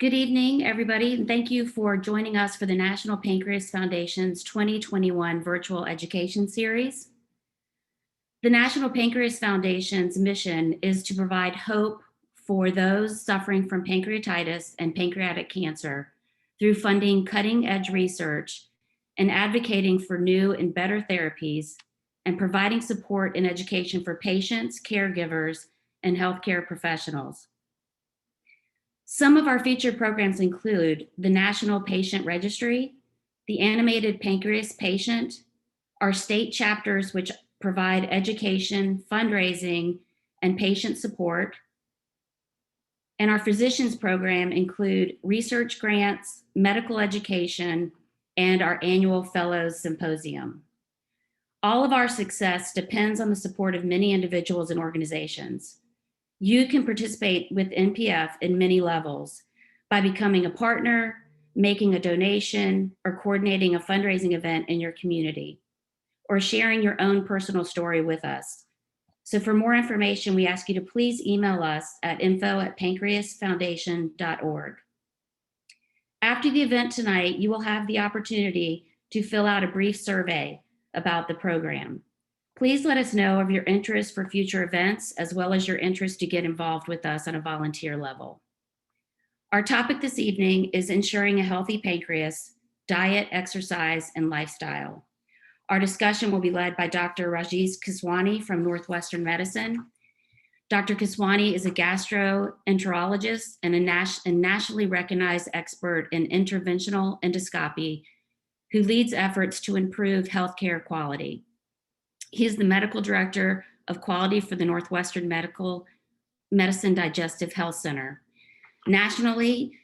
Good evening, everybody, and thank you for joining us for the National Pancreas Foundation's 2021 Virtual Education Series. The National Pancreas Foundation's mission is to provide hope for those suffering from pancreatitis and pancreatic cancer through funding cutting-edge research and advocating for new and better therapies and providing support and education for patients, caregivers, and healthcare professionals. Some of our featured programs include the National Patient Registry, the Animated Pancreas Patient, our state chapters, which provide education, fundraising, and patient support. And our physicians program include research grants, medical education, and our annual Fellows Symposium. All of our success depends on the support of many individuals and organizations. You can participate with NPF in many levels by becoming a partner, making a donation, or coordinating a fundraising event in your community, or sharing your own personal story with us. So for more information, we ask you to please email us at info@pancreasfoundation.org. After the event tonight, you will have the opportunity to fill out a brief survey about the program. Please let us know of your interest for future events, as well as your interest to get involved with us on a volunteer level. Our topic this evening is ensuring a healthy pancreas, diet, exercise, and lifestyle. Our discussion will be led by Dr. Rajesh Keswani from Northwestern Medicine. Dr. Keswani is a gastroenterologist and a nationally recognized expert in interventional endoscopy who leads efforts to improve healthcare quality. He is the medical director of quality for the Northwestern Medicine Digestive Health Center. Nationally,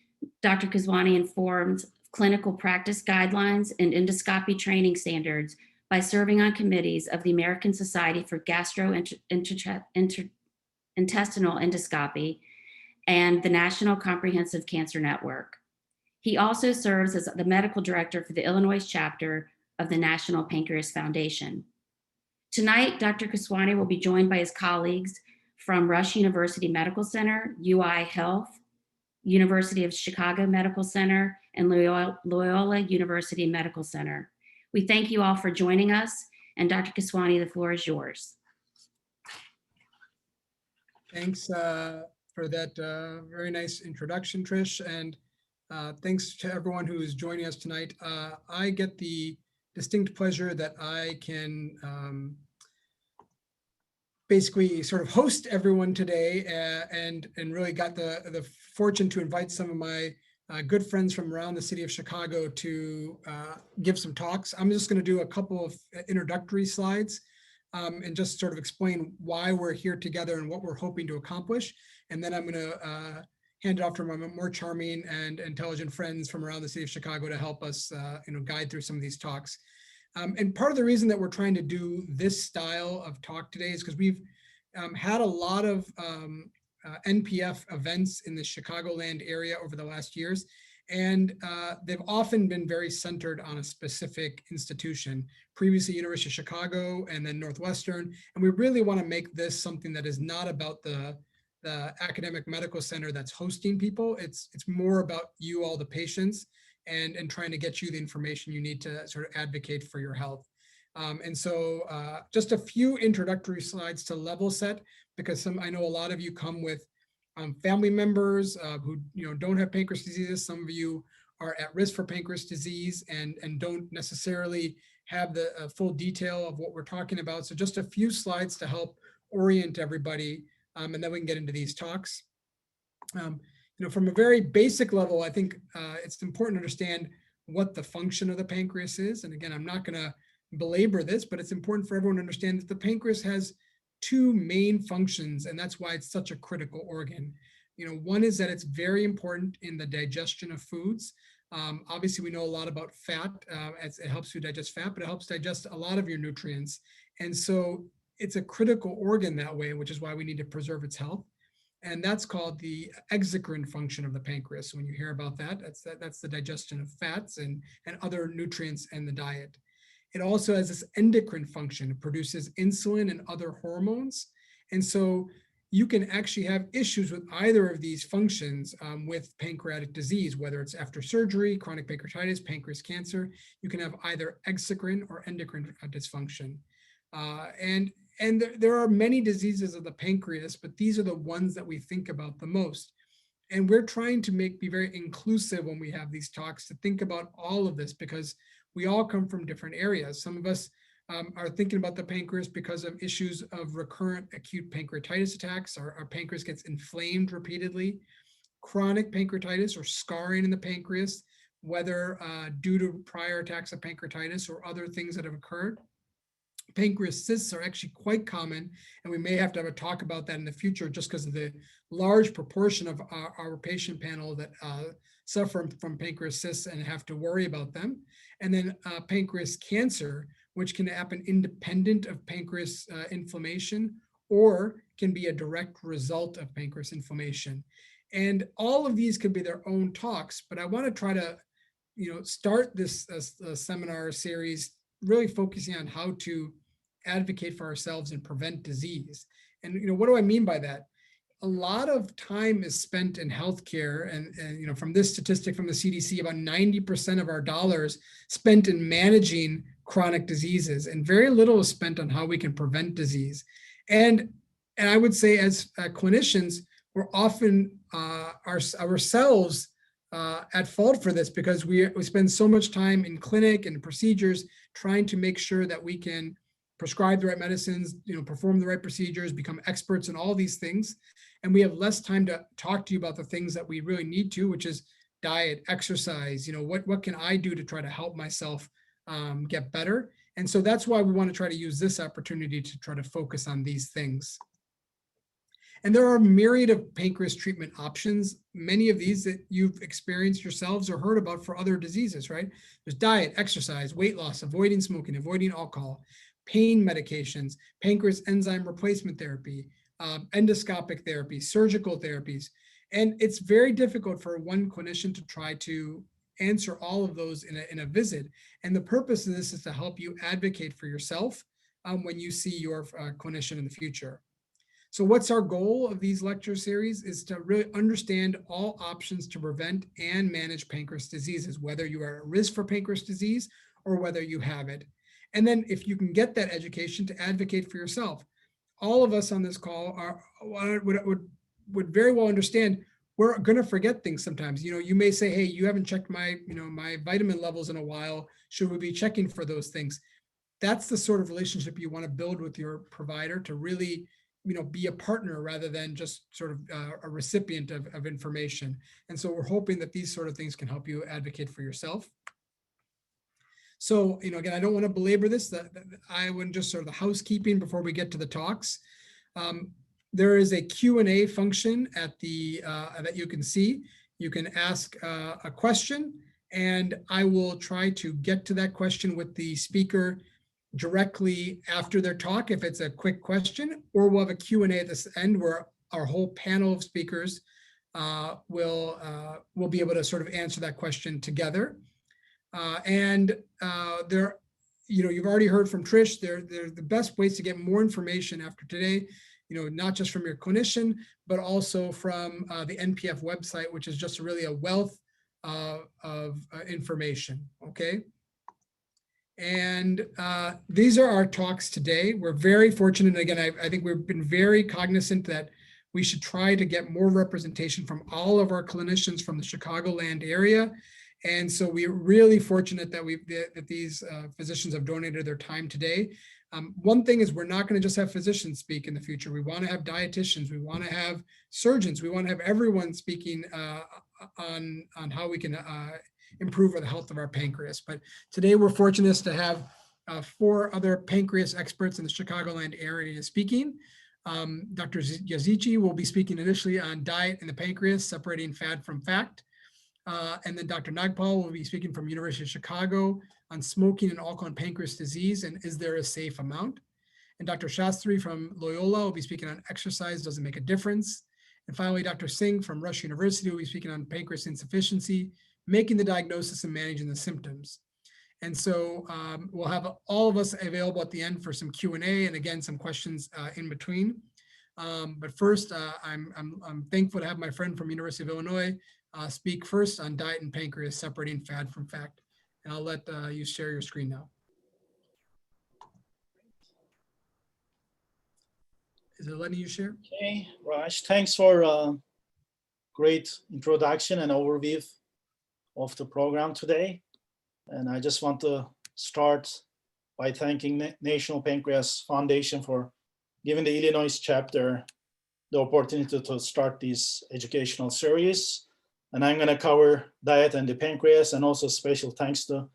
Dr. Keswani informs clinical practice guidelines and endoscopy training standards by serving on committees of the American Society for Gastrointestinal Endoscopy and the National Comprehensive Cancer Network. He also serves as the medical director for the Illinois chapter of the National Pancreas Foundation. Tonight, Dr. Keswani will be joined by his colleagues from Rush University Medical Center, UI Health, University of Chicago Medical Center, and Loyola University Medical Center. We thank you all for joining us, and Dr. Keswani, the floor is yours. Thanks for that very nice introduction, Trish, and thanks to everyone who is joining us tonight. I get the distinct pleasure that I can basically sort of host everyone today and really got the fortune to invite some of my good friends from around the city of Chicago to give some talks. I'm just going to do a couple of introductory slides and just sort of explain why we're here together and what we're hoping to accomplish. And then I'm going to hand it off to my more charming and intelligent friends from around the city of Chicago to help us guide through some of these talks. And part of the reason that we're trying to do this style of talk today is because we've had a lot of NPF events in the Chicagoland area over the last years, and they've often been very centered on a specific institution, previously University of Chicago and then Northwestern. And we really want to make this something that is not about the academic medical center that's hosting people. It's more about you, all the patients, and trying to get you the information you need to sort of advocate for your health. And so just a few introductory slides to level set, because I know a lot of you come with family members who don't have pancreas disease. Some of you are at risk for pancreas disease and don't necessarily have the full detail of what we're talking about. So just a few slides to help orient everybody, and then we can get into these talks. From a very basic level, I think it's important to understand what the function of the pancreas is. And again, I'm not going to belabor this, but it's important for everyone to understand that the pancreas has two main functions, and that's why it's such a critical organ. One is that it's very important in the digestion of foods. Obviously, we know a lot about fat, as it helps you digest fat, but it helps digest a lot of your nutrients. And so it's a critical organ that way, which is why we need to preserve its health. And that's called the exocrine function of the pancreas. So when you hear about that, that's the digestion of fats and other nutrients in the diet. It also has this endocrine function. It produces insulin and other hormones. And so you can actually have issues with either of these functions with pancreatic disease, whether it's after surgery, chronic pancreatitis, pancreas cancer. You can have either exocrine or endocrine dysfunction. And there are many diseases of the pancreas, but these are the ones that we think about the most. And we're trying to be very inclusive when we have these talks, to think about all of this, because we all come from different areas. Some of us are thinking about the pancreas because of issues of recurrent acute pancreatitis attacks. Our pancreas gets inflamed repeatedly. Chronic pancreatitis or scarring in the pancreas, whether due to prior attacks of pancreatitis or other things that have occurred. Pancreas cysts are actually quite common, and we may have to have a talk about that in the future, just because of the large proportion of our patient panel that suffer from pancreas cysts and have to worry about them. And then pancreas cancer, which can happen independent of pancreas inflammation, or can be a direct result of pancreas inflammation. And all of these could be their own talks, but I want to try to start this seminar series really focusing on how to advocate for ourselves and prevent disease. And what do I mean by that? A lot of time is spent in healthcare, and from this statistic from the CDC, about 90% of our dollars spent in managing chronic diseases, and very little is spent on how we can prevent disease. And I would say, as clinicians, we're often ourselves at fault for this, because we spend so much time in clinic and procedures trying to make sure that we can prescribe the right medicines, perform the right procedures, become experts in all these things. And we have less time to talk to you about the things that we really need to, which is diet, exercise, what can I do to try to help myself get better? And so that's why we want to try to use this opportunity to try to focus on these things. And there are a myriad of pancreas treatment options, many of these that you've experienced yourselves or heard about for other diseases, right? There's diet, exercise, weight loss, avoiding smoking, avoiding alcohol, pain medications, pancreas enzyme replacement therapy, endoscopic therapy, surgical therapies. And it's very difficult for one clinician to try to answer all of those in a visit. And the purpose of this is to help you advocate for yourself when you see your clinician in the future. So what's our goal of these lecture series is to really understand all options to prevent and manage pancreas diseases, whether you are at risk for pancreas disease or whether you have it. And then if you can get that education, to advocate for yourself. All of us on this call would very well understand we're going to forget things sometimes. You may say, hey, you haven't checked my vitamin levels in a while. Should we be checking for those things? That's the sort of relationship you want to build with your provider, to really be a partner rather than just sort of a recipient of information. And so we're hoping that these sort of things can help you advocate for yourself. So, again, I don't want to belabor this. I would just sort of the housekeeping before we get to the talks. There is a Q&A function at the that you can see. You can ask a question, and I will try to get to that question with the speaker directly after their talk, if it's a quick question, or we'll have a Q&A at this end where our whole panel of speakers will be able to sort of answer that question together. You've already heard from Trish. They're the best ways to get more information after today, not just from your clinician, but also from the NPF website, which is just really a wealth of information, okay? And these are our talks today. We're very fortunate. And again, I think we've been very cognizant that we should try to get more representation from all of our clinicians from the Chicagoland area. And so we're really fortunate that these physicians have donated their time today. One thing is, we're not going to just have physicians speak in the future. We want to have dietitians. We want to have surgeons. We want to have everyone speaking on how we can improve the health of our pancreas. But today we're fortunate to have 4 other pancreas experts in the Chicagoland area speaking. Dr. Yazici will be speaking initially on diet in the pancreas, separating fad from fact. And then Dr. Nagpal will be speaking from University of Chicago on smoking and alcohol and pancreas disease, and is there a safe amount? And Dr. Shastri from Loyola will be speaking on exercise doesn't make a difference. And finally, Dr. Singh from Rush University will be speaking on pancreas insufficiency, making the diagnosis and managing the symptoms. And so we'll have all of us available at the end for some Q&A, and again, some questions in between. But first, I'm thankful to have my friend from University of Illinois speak first on diet and pancreas, separating fad from fact. And I'll let you share your screen now. Is it letting you share? Okay, Raj, thanks for a great introduction and overview of the program today. And I just want to start by thanking National Pancreas Foundation for giving the Illinois chapter the opportunity to start this educational series. And I'm going to cover diet and the pancreas, and also special thanks to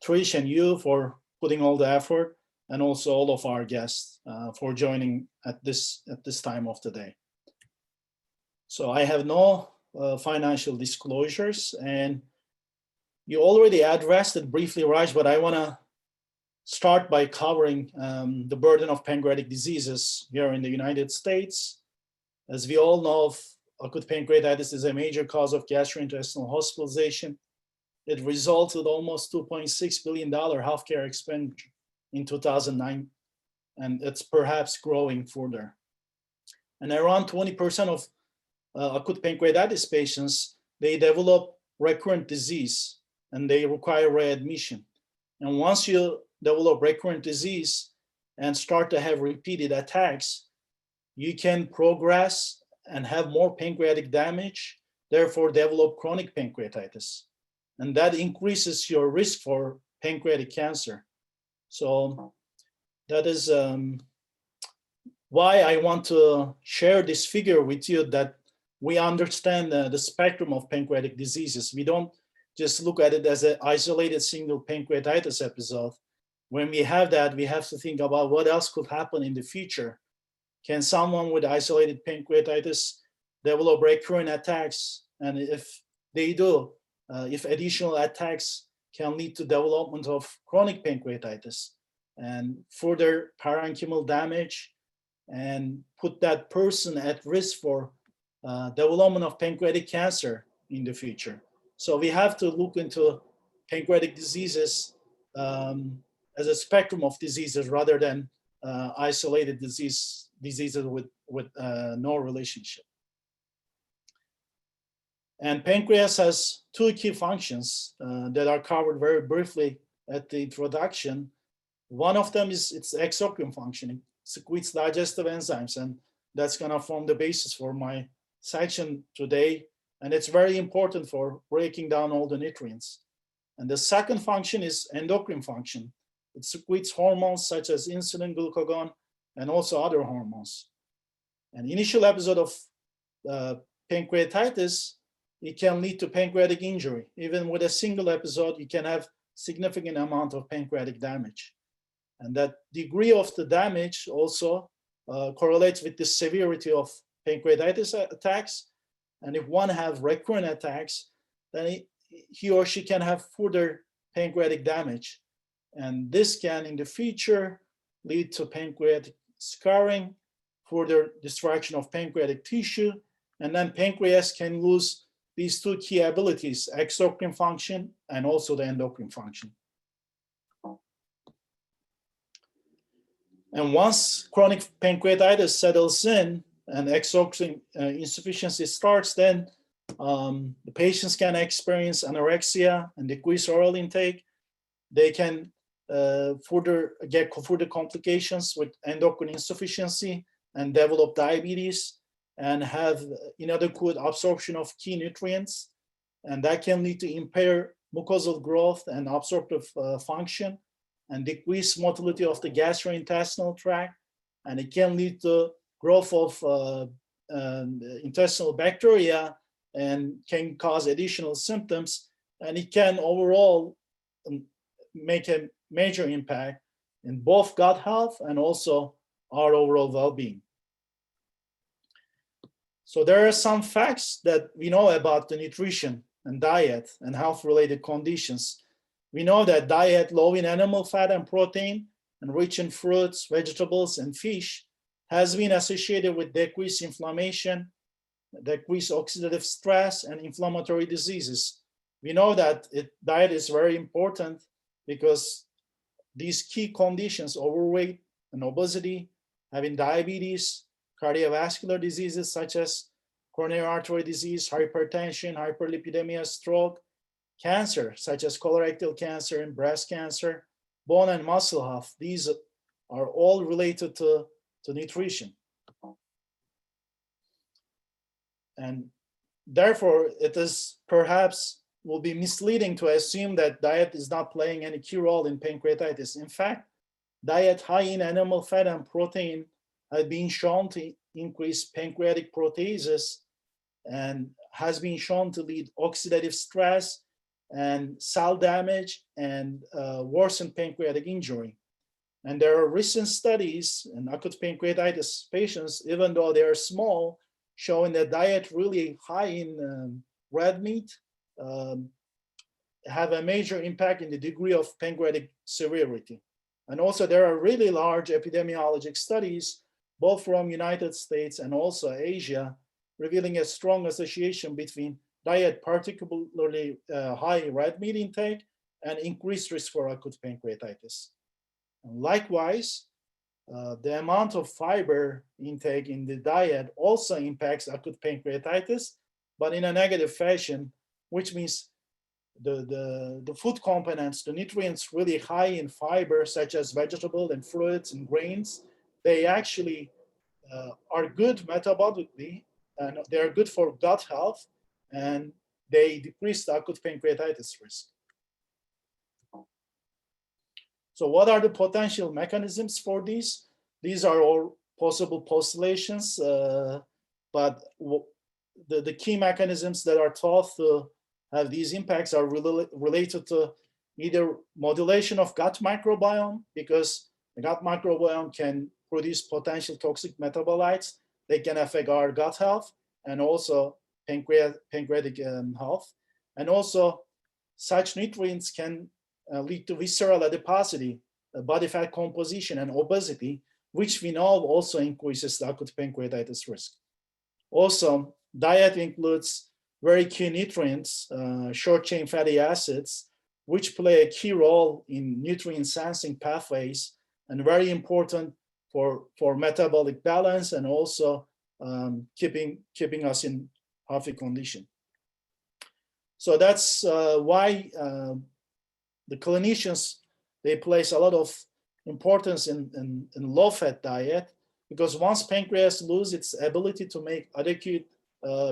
Trish and you for putting all the effort, and also all of our guests for joining at this time of the day. So I have no financial disclosures, and you already addressed it briefly, Raj, but I want to start by covering the burden of pancreatic diseases here in the United States. As we all know, acute pancreatitis is a major cause of gastrointestinal hospitalization. It resulted almost $2.6 billion healthcare expenditure in 2009, and it's perhaps growing further. And around 20% of acute pancreatitis patients, they develop recurrent disease and they require readmission. And once you develop recurrent disease and start to have repeated attacks, you can progress and have more pancreatic damage, therefore develop chronic pancreatitis. And that increases your risk for pancreatic cancer. So that is why I want to share this figure with you, that we understand the spectrum of pancreatic diseases. We don't just look at it as an isolated single pancreatitis episode. When we have that, we have to think about what else could happen in the future. Can someone with isolated pancreatitis develop recurrent attacks? And if they do, if additional attacks can lead to development of chronic pancreatitis and further parenchymal damage, and put that person at risk for development of pancreatic cancer in the future. So we have to look into pancreatic diseases as a spectrum of diseases rather than isolated diseases with no relationship. And pancreas has two key functions that are covered very briefly at the introduction. One of them is its exocrine function. It secretes digestive enzymes, and that's going to form the basis for my section today. And it's very important for breaking down all the nutrients. And the second function is endocrine function. It secretes hormones such as insulin, glucagon, and also other hormones. An initial episode of pancreatitis, it can lead to pancreatic injury. Even with a single episode, you can have significant amount of pancreatic damage. And that degree of the damage also correlates with the severity of pancreatitis attacks. And if one have recurrent attacks, then he or she can have further pancreatic damage. And this can, in the future, lead to pancreatic scarring, further destruction of pancreatic tissue, and then pancreas can lose these two key abilities, exocrine function and also the endocrine function. And once chronic pancreatitis settles in and exocrine insufficiency starts, then the patients can experience anorexia and decrease oral intake. They can get further complications with endocrine insufficiency and develop diabetes and have inadequate absorption of key nutrients. And that can lead to impaired mucosal growth and absorptive function and decreased motility of the gastrointestinal tract. And it can lead to growth of intestinal bacteria and can cause additional symptoms. And it can overall make a major impact in both gut health and also our overall well-being. So there are some facts that we know about the nutrition and diet and health-related conditions. We know that diet low in animal fat and protein and rich in fruits, vegetables, and fish has been associated with decreased inflammation, decreased oxidative stress, and inflammatory diseases. We know that diet is very important because these key conditions, overweight and obesity, having diabetes, cardiovascular diseases such as coronary artery disease, hypertension, hyperlipidemia, stroke, cancer such as colorectal cancer and breast cancer, bone and muscle health. These are all related to nutrition. And therefore, it is perhaps will be misleading to assume that diet is not playing any key role in pancreatitis. In fact, diet high in animal fat and protein has been shown to increase pancreatic proteases and has been shown to lead oxidative stress and cell damage and worsen pancreatic injury. And there are recent studies in acute pancreatitis patients, even though they are small, showing that diet really high in red meat have a major impact in the degree of pancreatic severity. And also there are really large epidemiologic studies, both from United States and also Asia, revealing a strong association between diet, particularly high red meat intake, and increased risk for acute pancreatitis. And likewise, the amount of fiber intake in the diet also impacts acute pancreatitis, but in a negative fashion, which means the food components, the nutrients really high in fiber, such as vegetable and fruits and grains, they actually are good metabolically, and they are good for gut health, and they decrease the acute pancreatitis risk. So what are the potential mechanisms for these? These are all possible postulations, but the key mechanisms that are thought to have these impacts are related to either modulation of gut microbiome, because the gut microbiome can produce potential toxic metabolites. They can affect our gut health and also pancreatic health. And also such nutrients can lead to visceral adiposity, body fat composition, and obesity, which we know also increases the acute pancreatitis risk. Also, diet includes very key nutrients, short-chain fatty acids, which play a key role in nutrient sensing pathways and very important for metabolic balance and also keeping us in healthy condition. So that's why the clinicians, they place a lot of importance in low-fat diet, because once pancreas loses its ability to make adequate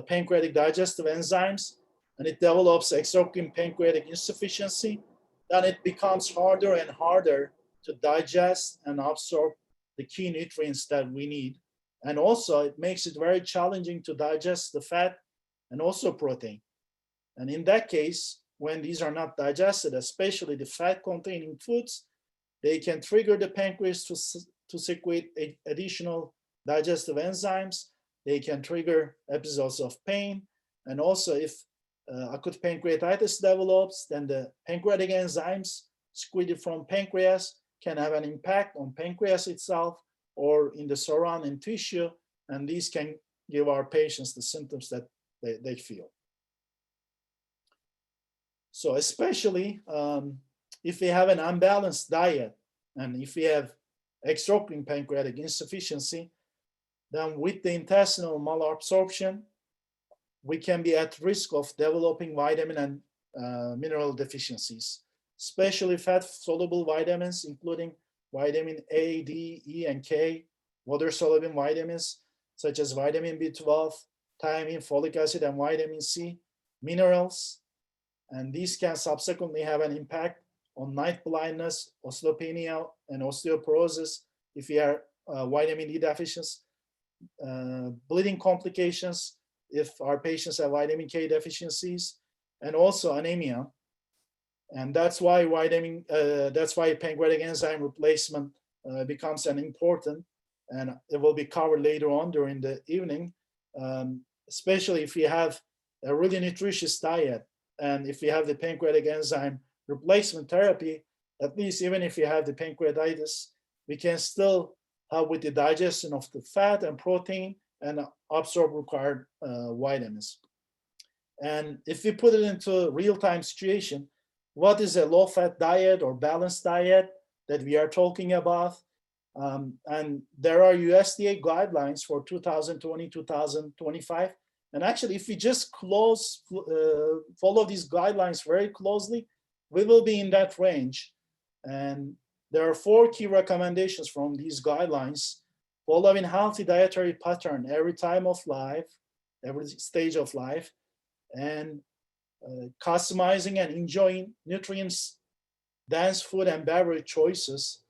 pancreatic digestive enzymes, and it develops exocrine pancreatic insufficiency, then it becomes harder and harder to digest and absorb the key nutrients that we need. And also it makes it very challenging to digest the fat and also protein. And in that case, when these are not digested, especially the fat-containing foods, they can trigger the pancreas to secrete additional digestive enzymes. They can trigger episodes of pain. And also if acute pancreatitis develops, then the pancreatic enzymes secreted from pancreas can have an impact on pancreas itself or in the surrounding tissue, and these can give our patients the symptoms that they feel. So especially if we have an unbalanced diet and if we have exocrine pancreatic insufficiency, then with the intestinal malabsorption, we can be at risk of developing vitamin and mineral deficiencies, especially fat-soluble vitamins, including vitamin A, D, E, and K, water-soluble vitamins, such as vitamin B12, thiamine, folic acid, and vitamin C, minerals, and these can subsequently have an impact on night blindness, osteopenia, and osteoporosis if we are vitamin D deficient, bleeding complications if our patients have vitamin K deficiencies, and also anemia. And that's why pancreatic enzyme replacement becomes an important, and it will be covered later on during the evening, especially if we have a really nutritious diet. And if we have the pancreatic enzyme replacement therapy, at least even if we have the pancreatitis, we can still help with the digestion of the fat and protein and absorb required vitamins. And if we put it into a real-time situation, what is a low-fat diet or balanced diet that we are talking about? And there are USDA guidelines for 2020, 2025. And actually, if we just follow these guidelines very closely, we will be in that range. And there are 4 key recommendations from these guidelines: following healthy dietary pattern every time of life, every stage of life, and customizing and enjoying nutrients-dense food and beverage choices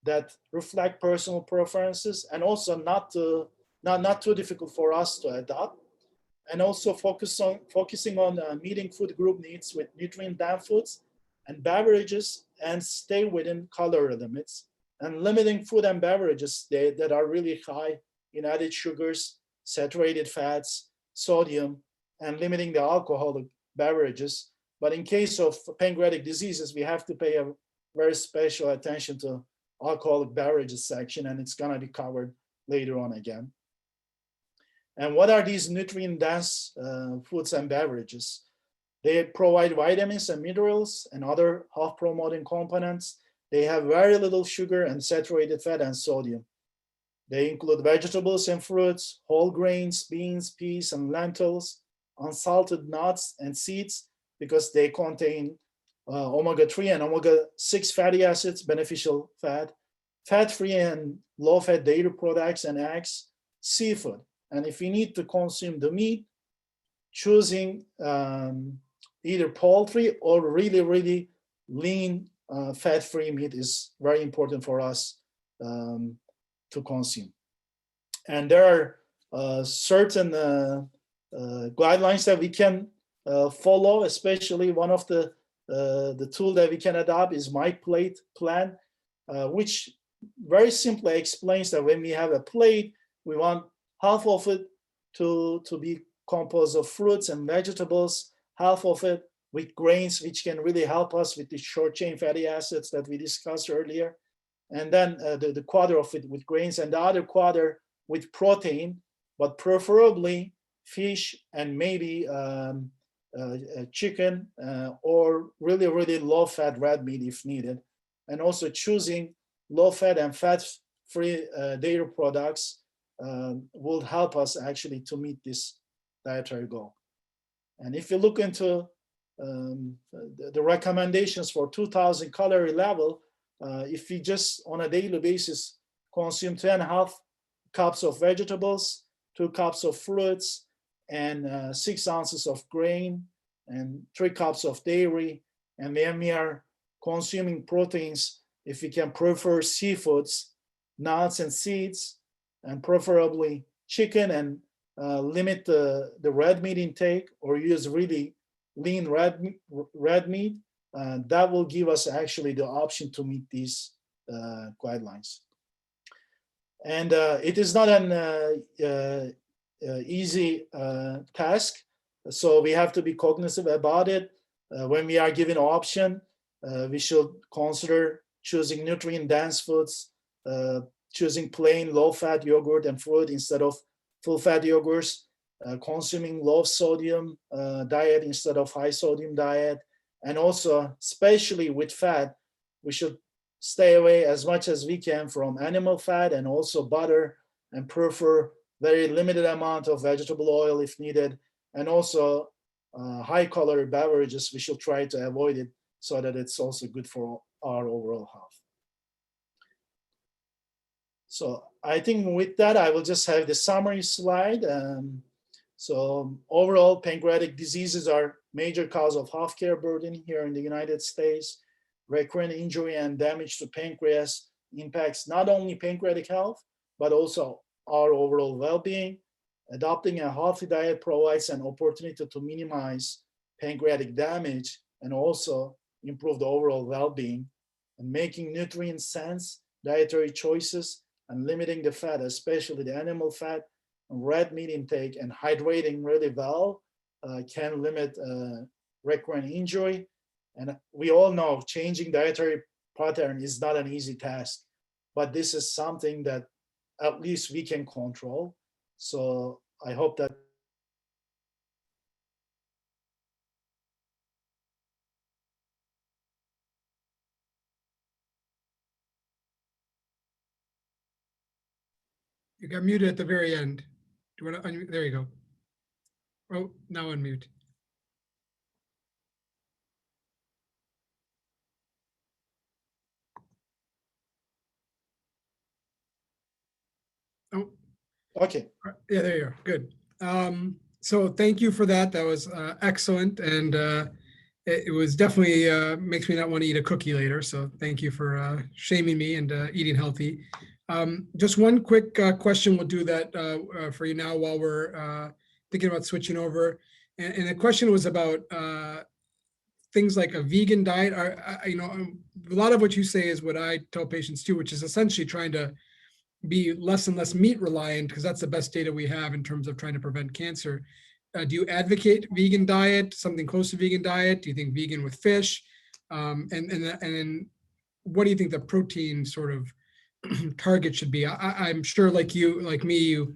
that reflect personal preferences, and also not too difficult for us to adopt, and also focusing on meeting food group needs with nutrient-dense foods and beverages, and stay within calorie limits, and limiting food and beverages that are really high in added sugars, saturated fats, sodium, and limiting the alcoholic beverages. But in case of pancreatic diseases, we have to pay a very special attention to alcoholic beverages section, and it's gonna be covered later on again. And what are these nutrient-dense foods and beverages? They provide vitamins and minerals and other health-promoting components. They have very little sugar and saturated fat and sodium. They include vegetables and fruits, whole grains, beans, peas, and lentils, unsalted nuts and seeds, because they contain omega-3 and omega-6 fatty acids, beneficial fat, fat-free and low-fat dairy products and eggs, seafood. And if you need to consume the meat, choosing either poultry or really, really lean fat-free meat is very important for us to consume. And there are certain guidelines that we can follow, especially one of the tool that we can adopt is My Plate Plan, which very simply explains that when we have a plate, we want half of it to be composed of fruits and vegetables, half of it with grains, which can really help us with the short chain fatty acids that we discussed earlier. And then the quarter of it with grains, and the other quarter with protein, but preferably fish and maybe chicken or really, really low-fat red meat if needed. And also choosing low-fat and fat-free dairy products will help us actually to meet this dietary goal. And if you look into the recommendations for 2,000 calorie level, if we just on a daily basis consume 2.5 cups of vegetables, 2 cups of fruits, and 6 ounces of grain, and 3 cups of dairy, and when we are consuming proteins, if we can prefer seafoods, nuts and seeds, and preferably chicken, and limit the red meat intake or use really lean red meat, that will give us actually the option to meet these guidelines. And it is not an easy task, so we have to be cognizant about it. When we are given an option, we should consider choosing nutrient-dense foods, choosing plain low-fat yogurt and fruit instead of full-fat yogurts, consuming low-sodium diet instead of high-sodium diet, and also, especially with fat, we should stay away as much as we can from animal fat and also butter, and prefer very limited amount of vegetable oil if needed, and also high-calorie beverages, we should try to avoid it so that it's also good for our overall health. So I think with that, I will just have the summary slide. So overall, pancreatic diseases are major cause of healthcare burden here in the United States. Recurrent injury and damage to pancreas impacts not only pancreatic health, but also our overall well-being. Adopting a healthy diet provides an opportunity to minimize pancreatic damage and also improve the overall well-being. And making nutrient-dense dietary choices and limiting the fat, especially the animal fat and red meat intake, and hydrating really well can limit recurrent injury. And we all know changing dietary pattern is not an easy task, but this is something that at least we can control. So I hope that You got muted at the very end. Do you want to unmute? There you go. Oh, now unmute. Oh, Okay. yeah, there you are. Good. So thank you for that. That was excellent. And it was definitely makes me not want to eat a cookie later. So thank you for shaming me and eating healthy. Just one quick question. We'll do that for you now while we're thinking about switching over. And the question was about things like a vegan diet. A lot of what you say is what I tell patients too, which is essentially trying to be less and less meat reliant, because that's the best data we have in terms of trying to prevent cancer. Do you advocate vegan diet, something close to vegan diet? Do you think vegan with fish? And then what do you think the protein sort of target should be? I'm sure like you, like me, you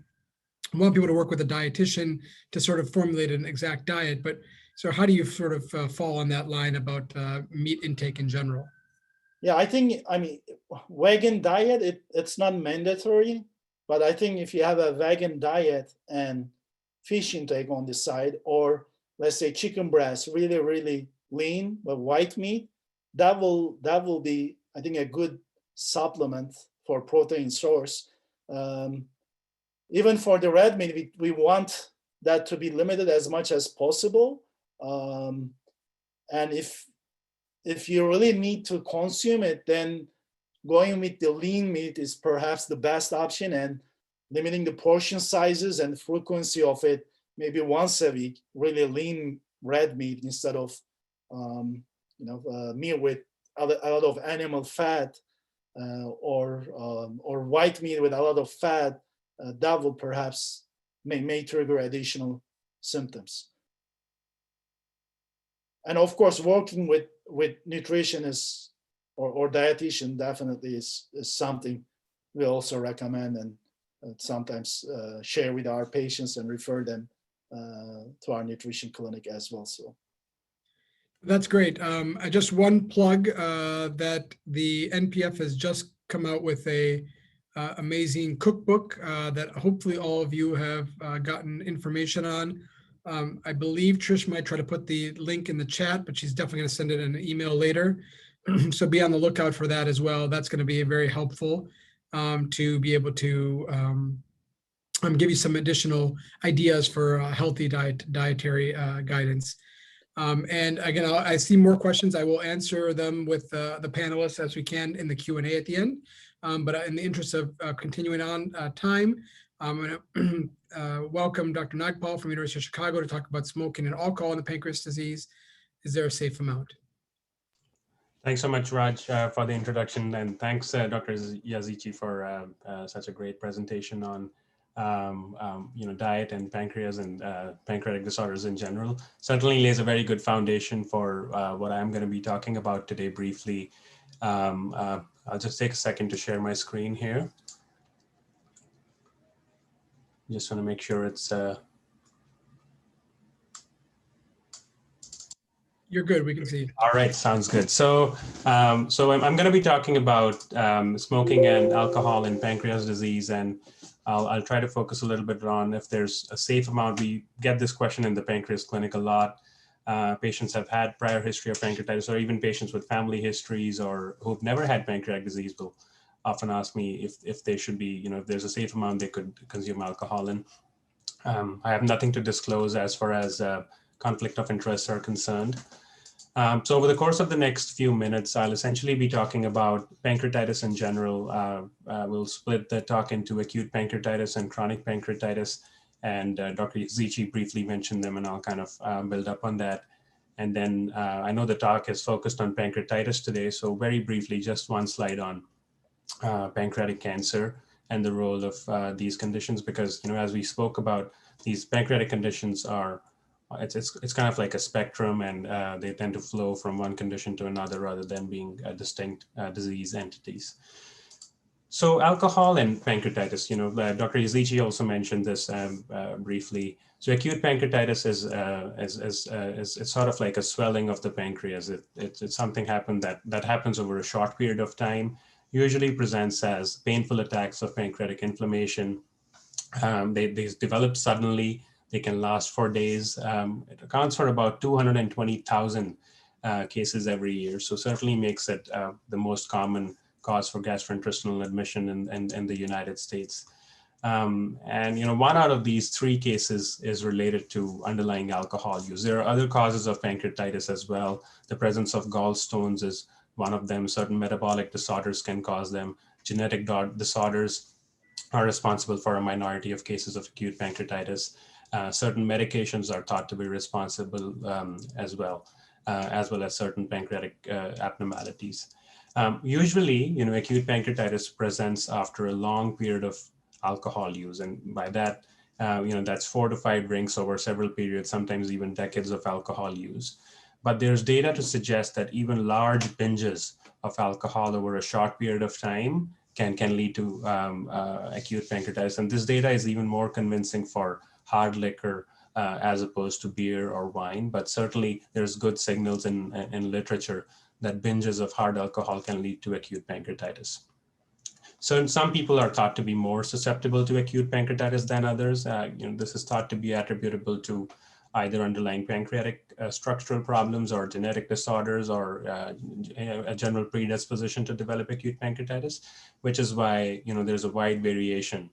want people to work with a dietitian to sort of formulate an exact diet, but so how do you sort of fall on that line about meat intake in general? Yeah, I mean, vegan diet, it's not mandatory, but I think if you have a vegan diet and fish intake on the side, or let's say chicken breast, really, really lean, but white meat, that will be, I think, a good supplement for protein source. Even for the red meat, we want that to be limited as much as possible. And if you really need to consume it, then going with the lean meat is perhaps the best option, and limiting the portion sizes and frequency of it, maybe once a week, really lean red meat instead of meat with a lot of animal fat, or white meat with a lot of fat. That will perhaps may trigger additional symptoms. And of course, working with nutritionists or dietitian definitely is something we also recommend, and sometimes share with our patients and refer them to our nutrition clinic as well. So that's great. Just one plug that the NPF has just come out with a amazing cookbook that hopefully all of you have gotten information on. I believe Trish might try to put the link in the chat, but she's definitely going to send it in an email later. So be on the lookout for that as well. That's going to be very helpful to be able to give you some additional ideas for healthy dietary guidance. And again, I see more questions. I will answer them with the panelists as we can in the Q&A at the end. But in the interest of continuing on time, I'm going to welcome Dr. Nagpal from University of Chicago to talk about smoking and alcohol in the pancreas disease. Is there a safe amount? Thanks so much, Raj, for the introduction, and thanks, Dr. Yazici, for such a great presentation on diet and pancreas and pancreatic disorders in general. Certainly lays a very good foundation for what I'm going to be talking about today briefly. I'll just take a second to share my screen here. Just want to make sure it's You're good. We can see. All right, sounds good. So, I'm going to be talking about smoking and alcohol in pancreas disease, and I'll try to focus a little bit on if there's a safe amount. We get this question in the pancreas clinic a lot. Patients have had prior history of pancreatitis, or even patients with family histories or who've never had pancreatic disease will often ask me if they should be, if there's a safe amount they could consume alcohol in. I have nothing to disclose as far as conflict of interests are concerned. So over the course of the next few minutes, I'll essentially be talking about pancreatitis in general. We'll split the talk into acute pancreatitis and chronic pancreatitis. And Dr. Yazici briefly mentioned them, and I'll kind of build up on that. And then I know the talk is focused on pancreatitis today. So very briefly, just one slide on pancreatic cancer and the role of these conditions, because, as we spoke about, these pancreatic conditions are it's kind of like a spectrum, and they tend to flow from one condition to another rather than being distinct disease entities. So alcohol and pancreatitis, Dr. Yazici also mentioned this briefly. So acute pancreatitis is sort of like a swelling of the pancreas. It's something that happens over a short period of time, usually presents as painful attacks of pancreatic inflammation, They develop suddenly. They can last for days. It accounts for about 220,000 cases every year. So certainly makes it the most common cause for gastrointestinal admission in the United States. And one out of these 3 cases is related to underlying alcohol use. There are other causes of pancreatitis as well. The presence of gallstones is one of them. Certain metabolic disorders can cause them. Genetic disorders are responsible for a minority of cases of acute pancreatitis. Certain medications are thought to be responsible as well as certain pancreatic abnormalities. Usually, acute pancreatitis presents after a long period of alcohol use, and by that, that's 4 to 5 drinks over several periods, sometimes even decades of alcohol use. But there's data to suggest that even large binges of alcohol over a short period of time can lead to acute pancreatitis. And this data is even more convincing for hard liquor as opposed to beer or wine. But certainly there's good signals in literature that binges of hard alcohol can lead to acute pancreatitis. So some people are thought to be more susceptible to acute pancreatitis than others. This is thought to be attributable to either underlying pancreatic structural problems or genetic disorders or a general predisposition to develop acute pancreatitis, which is why there's a wide variation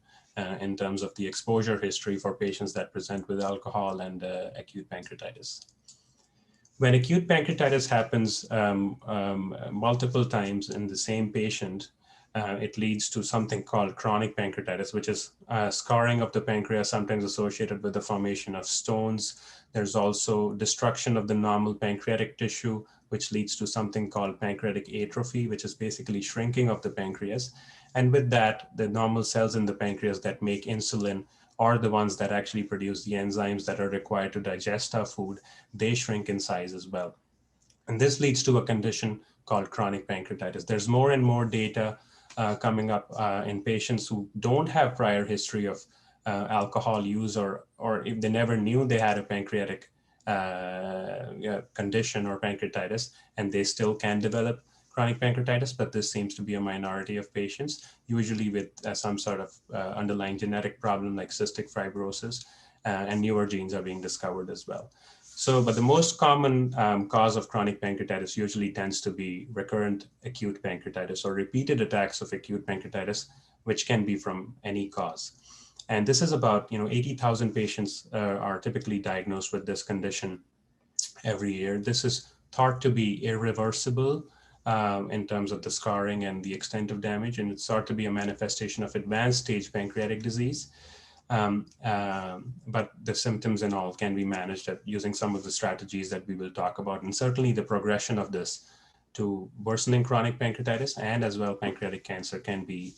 in terms of the exposure history for patients that present with alcohol and acute pancreatitis. When acute pancreatitis happens multiple times in the same patient, it leads to something called chronic pancreatitis, which is scarring of the pancreas, sometimes associated with the formation of stones. There's also destruction of the normal pancreatic tissue, which leads to something called pancreatic atrophy, which is basically shrinking of the pancreas. And with that, the normal cells in the pancreas that make insulin are the ones that actually produce the enzymes that are required to digest our food. They shrink in size as well. And this leads to a condition called chronic pancreatitis. There's more and more data coming up in patients who don't have prior history of alcohol use, or if they never knew they had a pancreatic condition or pancreatitis, and they still can develop chronic pancreatitis, but this seems to be a minority of patients, usually with some sort of underlying genetic problem like cystic fibrosis, and newer genes are being discovered as well. So, but the most common cause of chronic pancreatitis usually tends to be recurrent acute pancreatitis or repeated attacks of acute pancreatitis, which can be from any cause. And this is about, 80,000 patients are typically diagnosed with this condition every year. This is thought to be irreversible in terms of the scarring and the extent of damage, and it's thought to be a manifestation of advanced stage pancreatic disease. But the symptoms and all can be managed using some of the strategies that we will talk about. And certainly the progression of this to worsening chronic pancreatitis and as well pancreatic cancer can be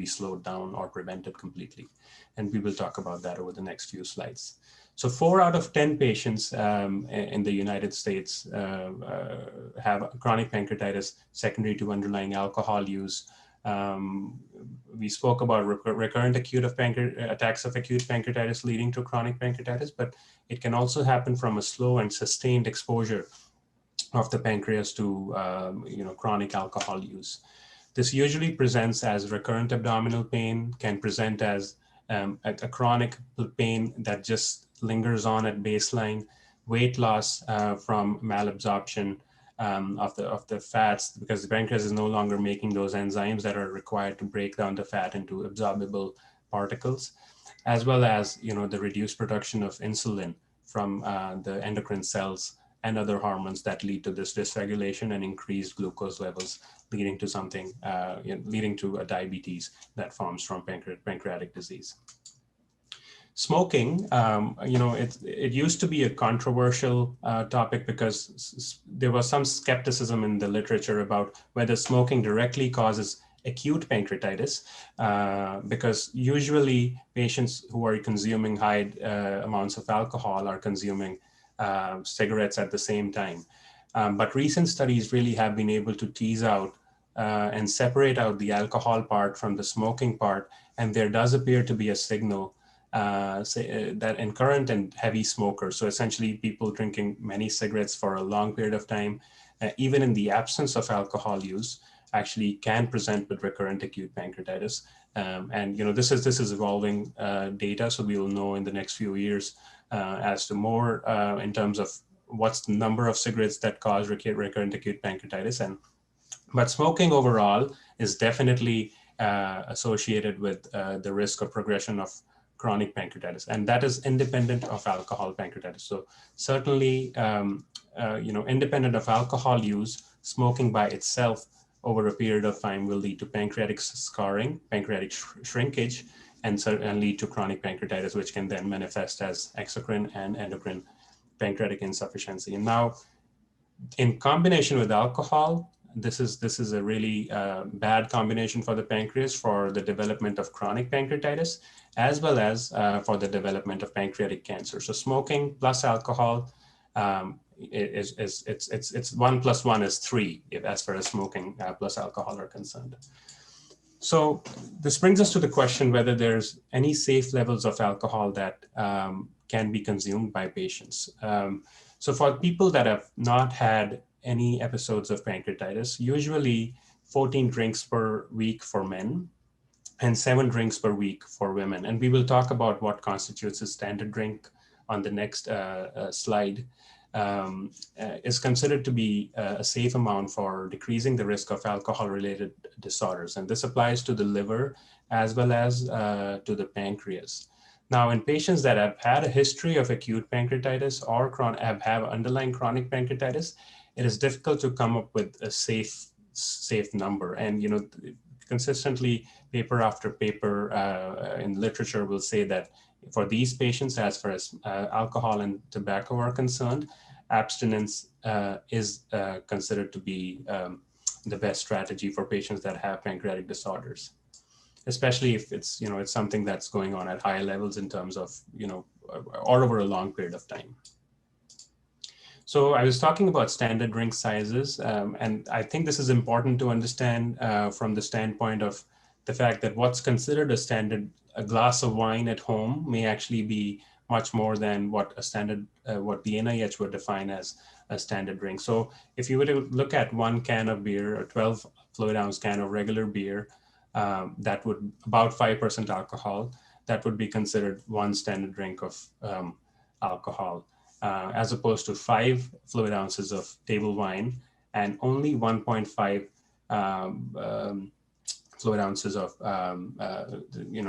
slowed down or prevented completely. And we will talk about that over the next few slides. So 4 out of 10 patients in the United States have chronic pancreatitis secondary to underlying alcohol use. We spoke about recurrent acute attacks of acute pancreatitis leading to chronic pancreatitis, but it can also happen from a slow and sustained exposure of the pancreas to chronic alcohol use. This usually presents as recurrent abdominal pain, can present as a chronic pain that just lingers on at baseline, weight loss from malabsorption of the fats, because the pancreas is no longer making those enzymes that are required to break down the fat into absorbable particles, as well as the reduced production of insulin from the endocrine cells and other hormones that lead to this dysregulation and increased glucose levels, leading to something, leading to a diabetes that forms from pancreatic disease. Smoking, it used to be a controversial topic because there was some skepticism in the literature about whether smoking directly causes acute pancreatitis, because usually patients who are consuming high amounts of alcohol are consuming cigarettes at the same time. But recent studies really have been able to tease out and separate out the alcohol part from the smoking part, and there does appear to be a signal that in current and heavy smokers, so essentially people drinking many cigarettes for a long period of time, even in the absence of alcohol use, actually can present with recurrent acute pancreatitis. And this is evolving data, so we will know in the next few years as to more in terms of what's the number of cigarettes that cause recurrent acute pancreatitis. But smoking overall is definitely associated with the risk of progression of chronic pancreatitis, and that is independent of alcohol pancreatitis. So certainly, independent of alcohol use, smoking by itself over a period of time will lead to pancreatic scarring, pancreatic shrinkage, and lead to chronic pancreatitis, which can then manifest as exocrine and endocrine pancreatic insufficiency. And now, in combination with alcohol, this is a really bad combination for the pancreas for the development of chronic pancreatitis, as well as for the development of pancreatic cancer. So smoking plus alcohol, it's 1 + 1 is 3 as far as smoking plus alcohol are concerned. So this brings us to the question whether there's any safe levels of alcohol that can be consumed by patients. So for people that have not had any episodes of pancreatitis, usually 14 drinks per week for men and 7 drinks per week for women. And we will talk about what constitutes a standard drink on the next slide. Is considered to be a safe amount for decreasing the risk of alcohol-related disorders. And this applies to the liver as well as to the pancreas. Now, in patients that have had a history of acute pancreatitis or have underlying chronic pancreatitis, it is difficult to come up with a safe number. And consistently, paper after paper in literature will say that for these patients, as far as alcohol and tobacco are concerned, abstinence is considered to be the best strategy for patients that have pancreatic disorders, especially if it's it's something that's going on at higher levels in terms of or over a long period of time. So I was talking about standard drink sizes, and I think this is important to understand from the standpoint of the fact that what's considered a glass of wine at home may actually be much more than what what the NIH would define as a standard drink. So if you were to look at 1 can of beer or 12 fluid ounce can of regular beer, that would about 5% alcohol, that would be considered 1 standard drink of alcohol, as opposed to 5 fluid ounces of table wine and only 1.5 fluid ounces of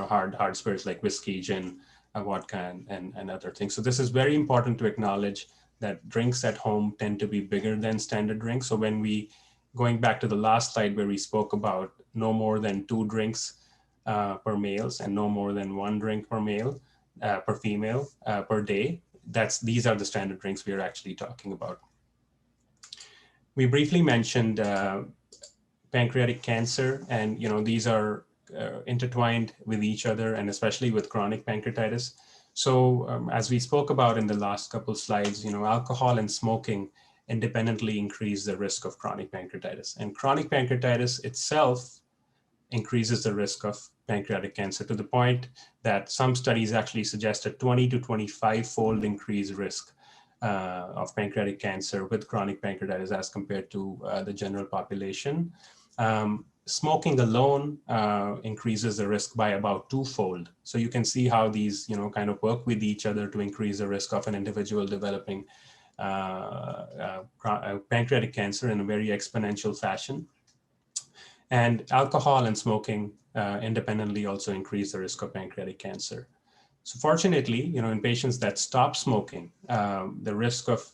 hard spirits like whiskey, gin, vodka, and other things. So this is very important to acknowledge that drinks at home tend to be bigger than standard drinks. So when going back to the last slide where we spoke about no more than 2 drinks per males and no more than 1 drink per female per day, these are the standard drinks we are actually talking about. We briefly mentioned pancreatic cancer, and these are intertwined with each other, and especially with chronic pancreatitis. So as we spoke about in the last couple slides, alcohol and smoking independently increase the risk of chronic pancreatitis, and chronic pancreatitis itself increases the risk of pancreatic cancer to the point that some studies actually suggest a 20 to 25-fold increased risk of pancreatic cancer with chronic pancreatitis as compared to the general population. Smoking alone increases the risk by about 2-fold. So you can see how these, kind of work with each other to increase the risk of an individual developing pancreatic cancer in a very exponential fashion. And alcohol and smoking independently also increase the risk of pancreatic cancer. So fortunately, in patients that stop smoking, the risk of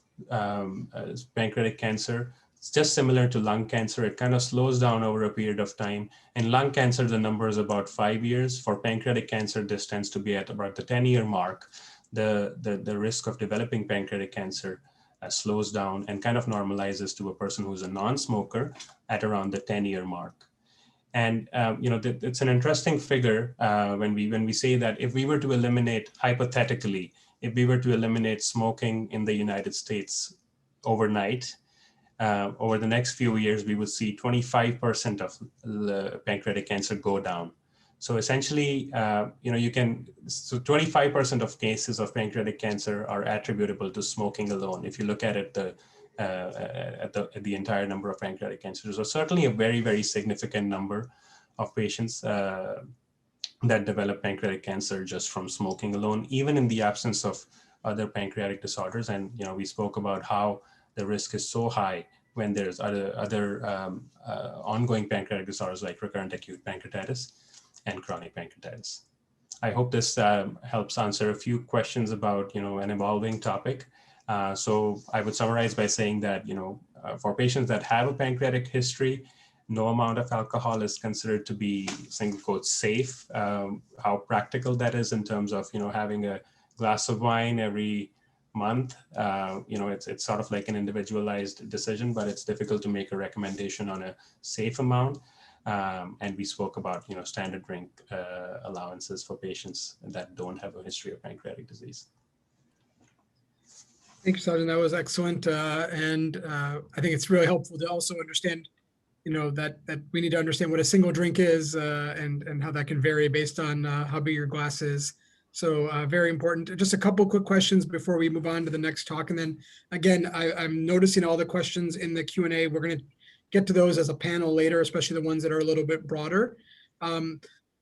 pancreatic cancer is just similar to lung cancer. It kind of slows down over a period of time. In lung cancer, the number is about 5 years. For pancreatic cancer, this tends to be at about the 10-year mark. The risk of developing pancreatic cancer slows down and kind of normalizes to a person who's a non-smoker at around the 10-year mark. And it's an interesting figure when we say that if we were to eliminate, hypothetically, if we were to eliminate smoking in the United States overnight, over the next few years, we would see 25% of the pancreatic cancer go down. So essentially, so 25% of cases of pancreatic cancer are attributable to smoking alone. If you look at it, at the entire number of pancreatic cancers. So certainly a very, very significant number of patients that develop pancreatic cancer just from smoking alone, even in the absence of other pancreatic disorders. And we spoke about how the risk is so high when there's other ongoing pancreatic disorders like recurrent acute pancreatitis and chronic pancreatitis. I hope this helps answer a few questions about an evolving topic. So I would summarize by saying that for patients that have a pancreatic history, no amount of alcohol is considered to be single quote safe. How practical that is in terms of having a glass of wine every month, it's sort of like an individualized decision, but it's difficult to make a recommendation on a safe amount. And we spoke about standard drink allowances for patients that don't have a history of pancreatic disease. Thank you, Sajan. That was excellent, and I think it's really helpful to also understand, that we need to understand what a single drink is, and how that can vary based on how big your glass is. So very important. Just a couple quick questions before we move on to the next talk, and then again, I'm noticing all the questions in the Q&A. We're going to get to those as a panel later, especially the ones that are a little bit broader.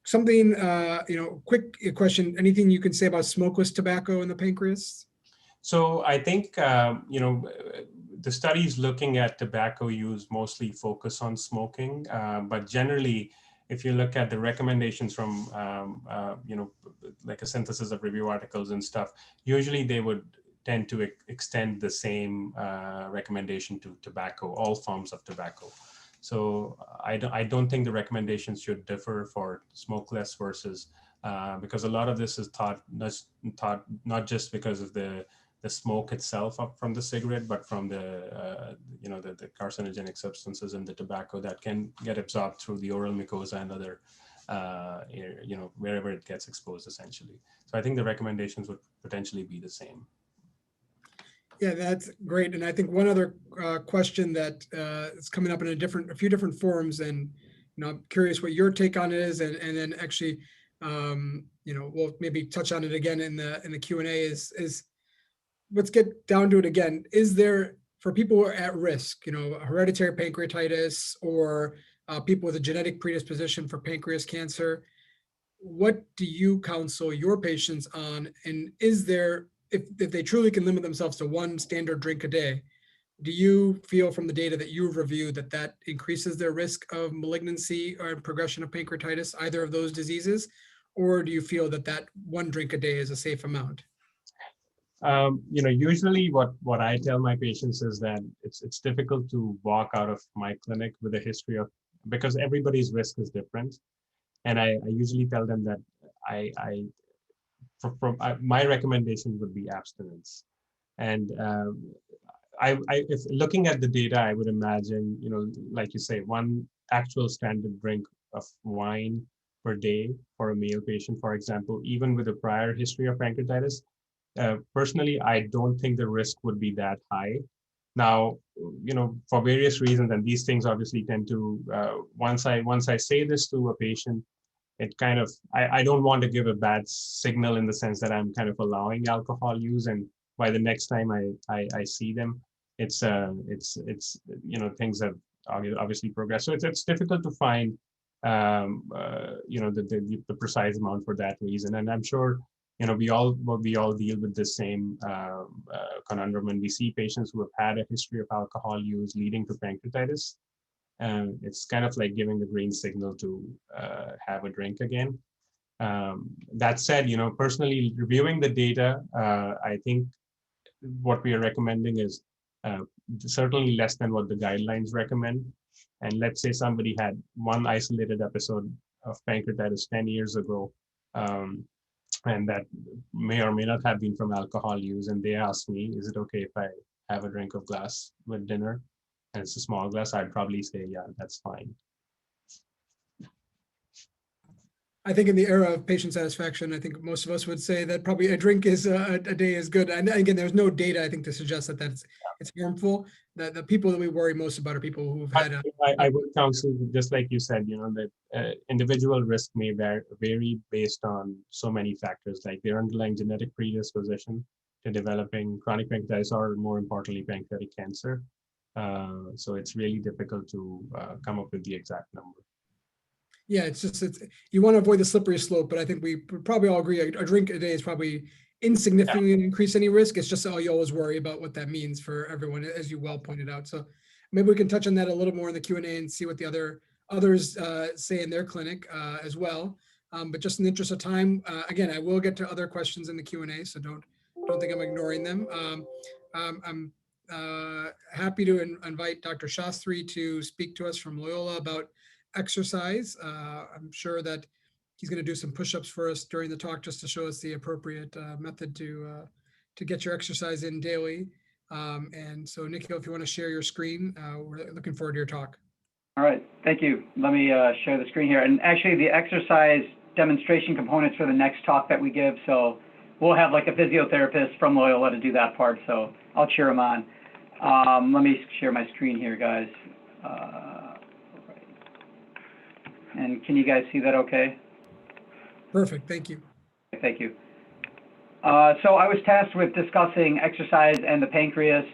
Something, quick question. Anything you can say about smokeless tobacco in the pancreas? So I think, the studies looking at tobacco use mostly focus on smoking, but generally, if you look at the recommendations from, like a synthesis of review articles and stuff, usually they would tend to extend the same recommendation to tobacco, all forms of tobacco. So I don't think the recommendations should differ for smokeless versus, because a lot of this is taught not just because of the smoke itself up from the cigarette, but from the carcinogenic substances in the tobacco that can get absorbed through the oral mucosa and other, wherever it gets exposed essentially. So I think the recommendations would potentially be the same. Yeah, that's great. And I think one other question that is coming up in a few different forums, and I'm curious what your take on it is, and then actually, we'll maybe touch on it again in the Q&A. Is let's get down to it again. Is there, for people who are at risk, hereditary pancreatitis or people with a genetic predisposition for pancreas cancer, what do you counsel your patients on? And is there, if they truly can limit themselves to one standard drink a day, do you feel from the data that you've reviewed that increases their risk of malignancy or progression of pancreatitis, either of those diseases? Or do you feel that one drink a day is a safe amount? Usually what I tell my patients is that it's difficult to walk out of my clinic with a history of, because everybody's risk is different. And I usually tell them that my recommendation would be abstinence. And if looking at the data, I would imagine, like you say, one actual standard drink of wine per day for a male patient, for example, even with a prior history of pancreatitis. Personally, I don't think the risk would be that high. Now, for various reasons, and these things obviously tend to, once I say this to a patient, it kind of, I don't want to give a bad signal in the sense that I'm kind of allowing alcohol use, and by the next time I see them, it's things have obviously progressed. So it's difficult to find the precise amount for that reason, and I'm sure we all deal with the same conundrum when we see patients who have had a history of alcohol use leading to pancreatitis. It's kind of like giving a green signal to have a drink again. That said, personally reviewing the data, I think what we are recommending is certainly less than what the guidelines recommend. And let's say somebody had one isolated episode of pancreatitis 10 years ago, and that may or may not have been from alcohol use, and they ask me, is it okay if I have a drink of glass with dinner? And it's a small glass, I'd probably say, yeah, that's fine. I think in the era of patient satisfaction, I think most of us would say that probably a drink is a day is good. And again, there's no data, I think, to suggest that it's harmful. The people that we worry most about are people who've had. I would counsel, just like you said, that individual risk may vary based on so many factors, like their underlying genetic predisposition to developing chronic pancreatitis, or more importantly, pancreatic cancer. So it's really difficult to come up with the exact number. Yeah, it's just, you want to avoid the slippery slope, but I think we probably all agree a drink a day is probably insignificantly increase any risk. It's just, you always worry about what that means for everyone, as you well pointed out. So maybe we can touch on that a little more in the Q&A and see what the others say in their clinic as well. But just in the interest of time, again, I will get to other questions in the Q&A, so don't think I'm ignoring them. I'm happy to invite Dr. Shastri to speak to us from Loyola about exercise. I'm sure that he's going to do some push-ups for us during the talk just to show us the appropriate method to get your exercise in daily. And so, Nikhil, if you want to share your screen, we're looking forward to your talk. All right, thank you. Let me share the screen here. And actually, the exercise demonstration components for the next talk that we give. So we'll have like a physiotherapist from Loyola to do that part. So I'll cheer him on. Let me share my screen here, guys. And can you guys see that okay? Perfect, thank you. Thank you. So I was tasked with discussing exercise and the pancreas.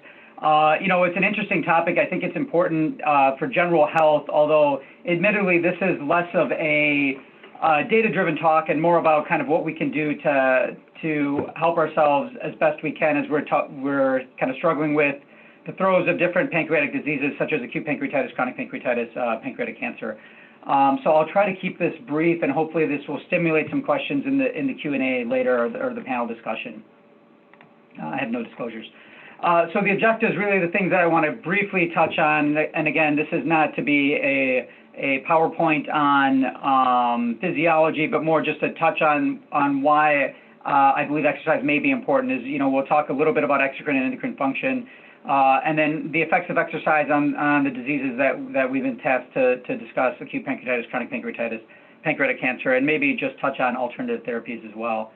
You know, it's an interesting topic. I think it's important for general health, although admittedly this is less of a data-driven talk and more about kind of what we can do to help ourselves as best we can as we're kind of struggling with the throes of different pancreatic diseases such as acute pancreatitis, chronic pancreatitis, pancreatic cancer. So I'll try to keep this brief, and hopefully this will stimulate some questions in the Q&A later or the panel discussion. I have no disclosures. So the objectives, really the things that I want to briefly touch on, and again, this is not to be a PowerPoint on physiology, but more just a touch on why I believe exercise may be important. Is, you know, we'll talk a little bit about exocrine and endocrine function, and then the effects of exercise on the diseases that we've been tasked to discuss: acute pancreatitis, chronic pancreatitis, pancreatic cancer, and maybe just touch on alternative therapies as well.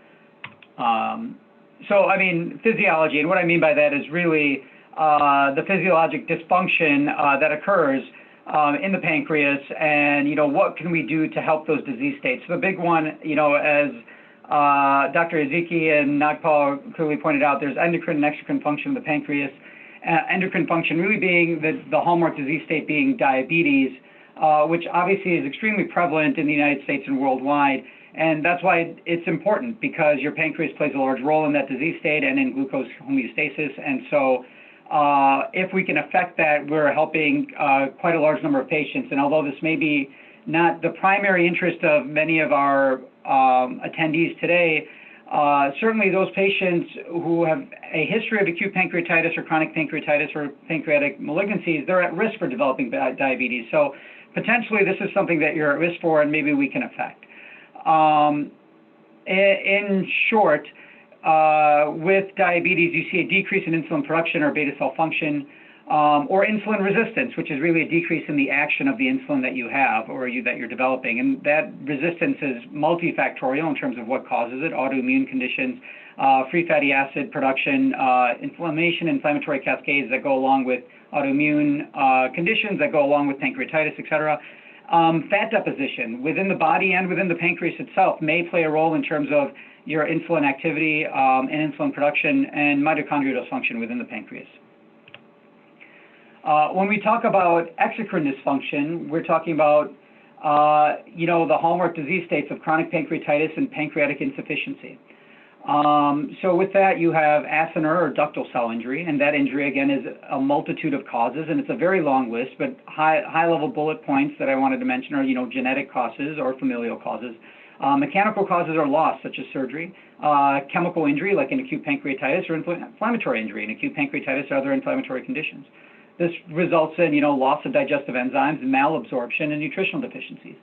So, I mean, physiology, and what I mean by that is really the physiologic dysfunction that occurs in the pancreas, and, you know, what can we do to help those disease states? The big one, you know, as Dr. Yazici and Nagpal clearly pointed out, there's endocrine and exocrine function of the pancreas. Endocrine function really being the hallmark disease state being diabetes, which obviously is extremely prevalent in the United States and worldwide. And that's why it's important, because your pancreas plays a large role in that disease state and in glucose homeostasis. And so if we can affect that, we're helping quite a large number of patients. And although this may be not the primary interest of many of our attendees today, certainly those patients who have a history of acute pancreatitis or chronic pancreatitis or pancreatic malignancies, they're at risk for developing diabetes. So potentially this is something that you're at risk for and maybe we can affect. In short, with diabetes, you see a decrease in insulin production or beta cell function, or insulin resistance, which is really a decrease in the action of the insulin that you have or that you're developing. And that resistance is multifactorial in terms of what causes it: autoimmune conditions, free fatty acid production, inflammation, inflammatory cascades that go along with autoimmune conditions that go along with pancreatitis, et cetera. Fat deposition within the body and within the pancreas itself may play a role in terms of your insulin activity and insulin production and mitochondrial dysfunction within the pancreas. When we talk about exocrine dysfunction, we're talking about, you know, the hallmark disease states of chronic pancreatitis and pancreatic insufficiency. So with that, you have acinar or ductal cell injury, and that injury, again, is a multitude of causes, and it's a very long list, but high-level bullet points that I wanted to mention are, you know, genetic causes or familial causes. Mechanical causes are loss, such as surgery, chemical injury, like in acute pancreatitis, or inflammatory injury in acute pancreatitis or other inflammatory conditions. This results in, you know, loss of digestive enzymes, malabsorption, and nutritional deficiencies.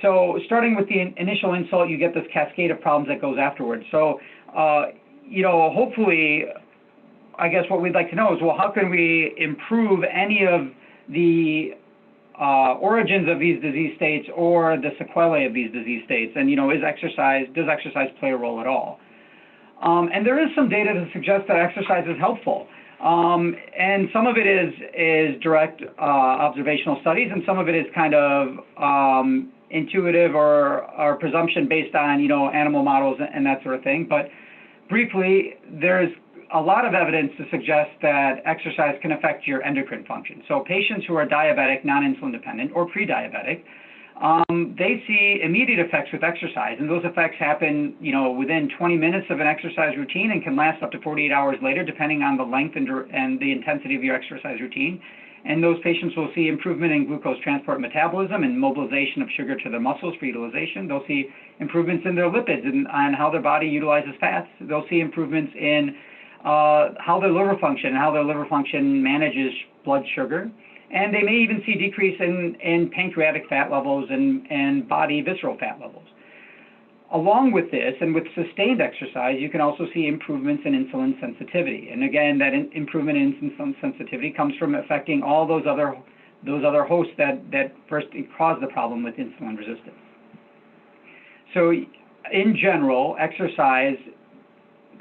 So starting with the initial insult, you get this cascade of problems that goes afterwards. So, you know, hopefully, I guess what we'd like to know is, well, how can we improve any of the origins of these disease states or the sequelae of these disease states? And, you know, does exercise play a role at all? And there is some data to suggest that exercise is helpful. And some of it is direct observational studies, and some of it is kind of intuitive or presumption based on, you know, animal models and that sort of thing. But briefly, there's a lot of evidence to suggest that exercise can affect your endocrine function. So patients who are diabetic, non-insulin dependent, or pre-diabetic, they see immediate effects with exercise, and those effects happen, within 20 minutes of an exercise routine and can last up to 48 hours later, depending on the length and the intensity of your exercise routine. And those patients will see improvement in glucose transport metabolism and mobilization of sugar to their muscles for utilization. They'll see improvements in their lipids and on how their body utilizes fats. They'll see improvements in how their liver function and how their liver function manages blood sugar. And they may even see decrease in pancreatic fat levels and body visceral fat levels. Along with this, and with sustained exercise, you can also see improvements in insulin sensitivity. And again, that improvement in insulin sensitivity comes from affecting all those other hosts that first cause the problem with insulin resistance. So in general, exercise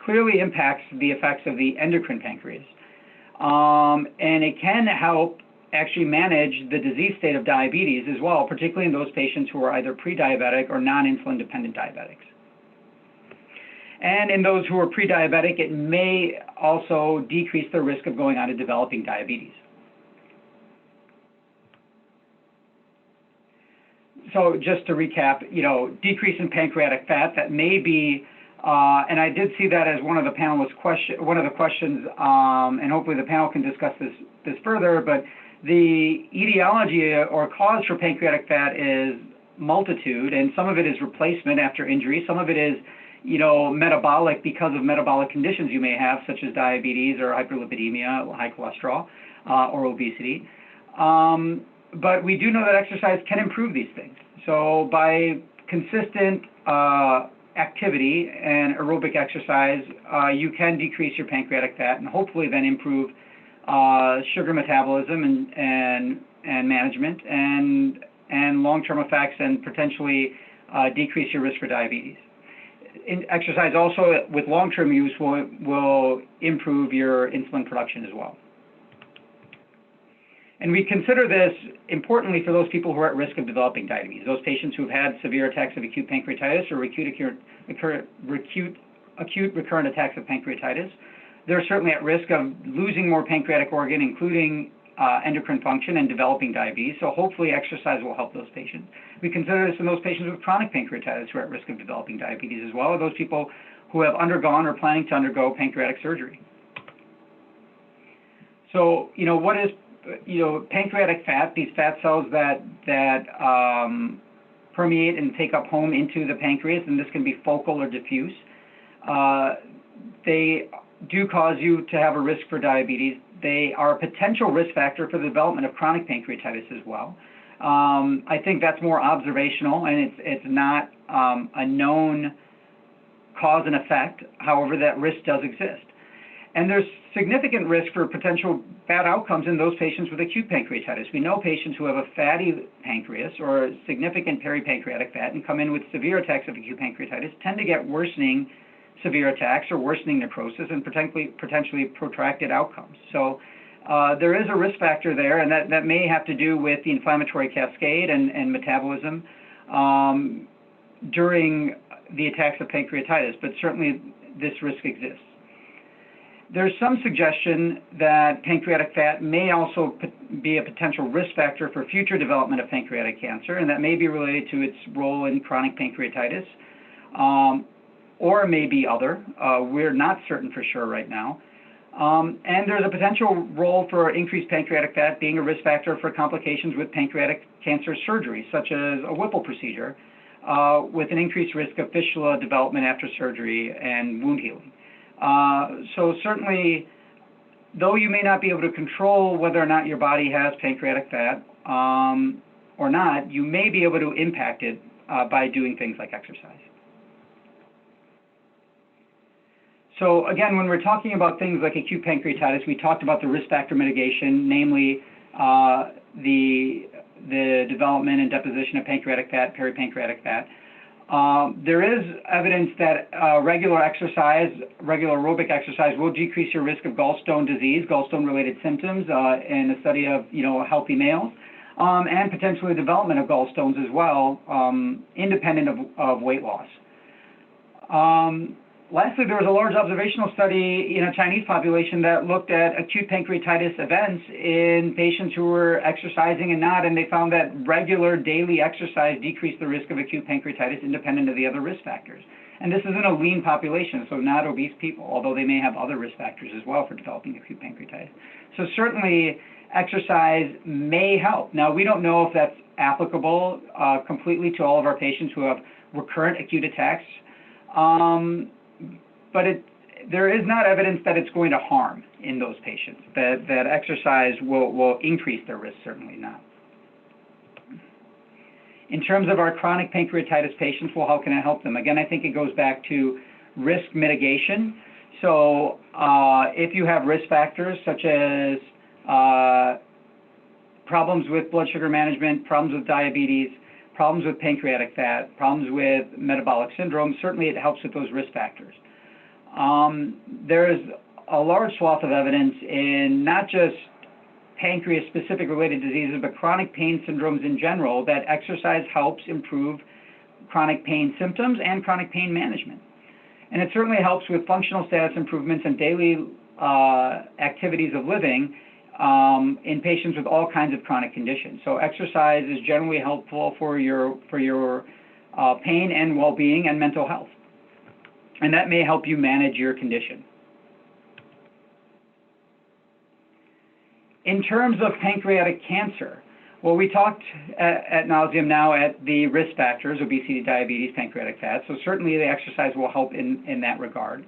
clearly impacts the effects of the endocrine pancreas. And it can help actually manage the disease state of diabetes as well, particularly in those patients who are either pre-diabetic or non-insulin dependent diabetics. And in those who are pre-diabetic, it may also decrease the risk of going on to developing diabetes. So just to recap, decrease in pancreatic fat, that may be, and I did see that as one of the panelists' questions, and hopefully the panel can discuss this further, but the etiology or cause for pancreatic fat is multitude, and some of it is replacement after injury. Some of it is, metabolic because of metabolic conditions you may have, such as diabetes or hyperlipidemia, high cholesterol, or obesity. But we do know that exercise can improve these things. So by consistent activity and aerobic exercise, you can decrease your pancreatic fat and hopefully then improve sugar metabolism and management and long-term effects, and potentially decrease your risk for diabetes. Exercise also with long-term use will improve your insulin production as well. And we consider this importantly for those people who are at risk of developing diabetes, those patients who have had severe attacks of acute pancreatitis or acute recurrent attacks of pancreatitis. They're certainly at risk of losing more pancreatic organ, including endocrine function, and developing diabetes. So hopefully exercise will help those patients. We consider this in those patients with chronic pancreatitis who are at risk of developing diabetes as well, or those people who have undergone or planning to undergo pancreatic surgery. So, what is, pancreatic fat, these fat cells that permeate and take up home into the pancreas, and this can be focal or diffuse. They do cause you to have a risk for diabetes. They are a potential risk factor for the development of chronic pancreatitis as well. I think that's more observational, and it's not a known cause and effect. However, that risk does exist. And there's significant risk for potential bad outcomes in those patients with acute pancreatitis. We know patients who have a fatty pancreas or significant peripancreatic fat and come in with severe attacks of acute pancreatitis tend to get worsening severe attacks or worsening necrosis and potentially protracted outcomes. So there is a risk factor there, and that may have to do with the inflammatory cascade and metabolism during the attacks of pancreatitis, but certainly this risk exists. There's some suggestion that pancreatic fat may also be a potential risk factor for future development of pancreatic cancer, and that may be related to its role in chronic pancreatitis, or maybe other. We're not certain for sure right now. And there's a potential role for increased pancreatic fat being a risk factor for complications with pancreatic cancer surgery, such as a Whipple procedure, with an increased risk of fistula development after surgery and wound healing. So certainly, though you may not be able to control whether or not your body has pancreatic fat or not, you may be able to impact it by doing things like exercise. So again, when we're talking about things like acute pancreatitis, we talked about the risk factor mitigation, namely the development and deposition of pancreatic fat, peripancreatic fat. There is evidence that regular aerobic exercise will decrease your risk of gallstone disease, gallstone-related symptoms in a study of healthy males, and potentially development of gallstones as well, independent of weight loss. lastly, there was a large observational study in a Chinese population that looked at acute pancreatitis events in patients who were exercising and not, and they found that regular daily exercise decreased the risk of acute pancreatitis independent of the other risk factors. And this is in a lean population, so not obese people, although they may have other risk factors as well for developing acute pancreatitis. So certainly exercise may help. Now, we don't know if that's applicable completely to all of our patients who have recurrent acute attacks, but there is not evidence that it's going to harm in those patients, that exercise will increase their risk, certainly not. In terms of our chronic pancreatitis patients, well, how can I help them? Again, I think it goes back to risk mitigation. So if you have risk factors such as problems with blood sugar management, problems with diabetes, problems with pancreatic fat, problems with metabolic syndrome, certainly it helps with those risk factors. There's a large swath of evidence in not just pancreas-specific related diseases, but chronic pain syndromes in general, that exercise helps improve chronic pain symptoms and chronic pain management. And it certainly helps with functional status improvements and daily activities of living in patients with all kinds of chronic conditions. So exercise is generally helpful for your pain and well-being and mental health. And that may help you manage your condition. In terms of pancreatic cancer, well, we talked ad nauseum now at the risk factors, obesity, diabetes, pancreatic fat. So certainly the exercise will help in that regard.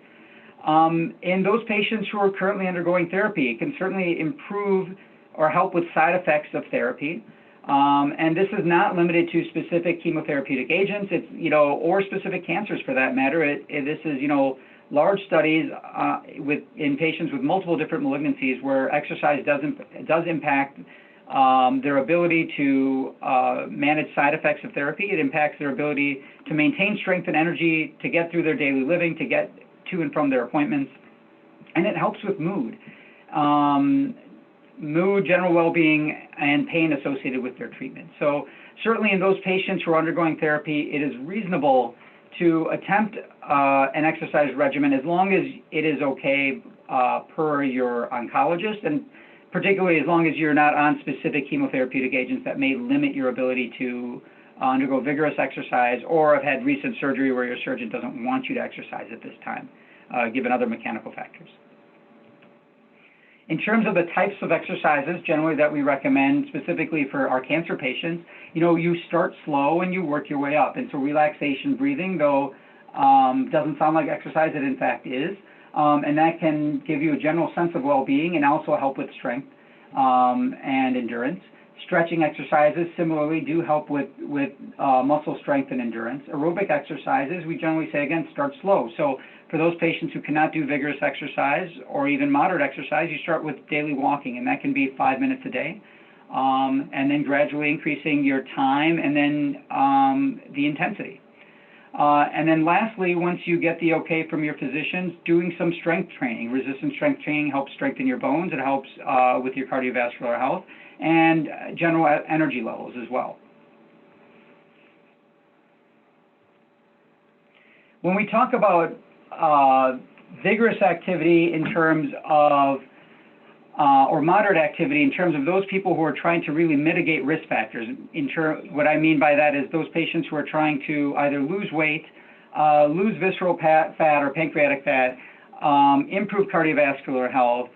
In those patients who are currently undergoing therapy, it can certainly improve or help with side effects of therapy. And this is not limited to specific chemotherapeutic agents, it's, or specific cancers for that matter. This is, large studies in patients with multiple different malignancies where exercise does impact their ability to manage side effects of therapy. It impacts their ability to maintain strength and energy, to get through their daily living, to get to and from their appointments. And it helps with mood. Mood, general well-being, and pain associated with their treatment. So certainly in those patients who are undergoing therapy, it is reasonable to attempt an exercise regimen as long as it is okay per your oncologist, and particularly as long as you're not on specific chemotherapeutic agents that may limit your ability to undergo vigorous exercise or have had recent surgery where your surgeon doesn't want you to exercise at this time, given other mechanical factors. In terms of the types of exercises generally that we recommend specifically for our cancer patients, you start slow and you work your way up. And so relaxation breathing, though, doesn't sound like exercise, it in fact is. And that can give you a general sense of well-being and also help with strength and endurance. Stretching exercises similarly do help with muscle strength and endurance. Aerobic exercises, we generally say, again, start slow. So for those patients who cannot do vigorous exercise or even moderate exercise, you start with daily walking, and that can be 5 minutes a day. And then gradually increasing your time and then the intensity. And then lastly, once you get the okay from your physicians, doing some strength training. Resistance strength training helps strengthen your bones. It helps with your cardiovascular health and general energy levels as well. When we talk about vigorous activity in terms of or moderate activity in terms of those people who are trying to really mitigate risk factors. What I mean by that is those patients who are trying to either lose weight, lose visceral fat or pancreatic fat, improve cardiovascular health,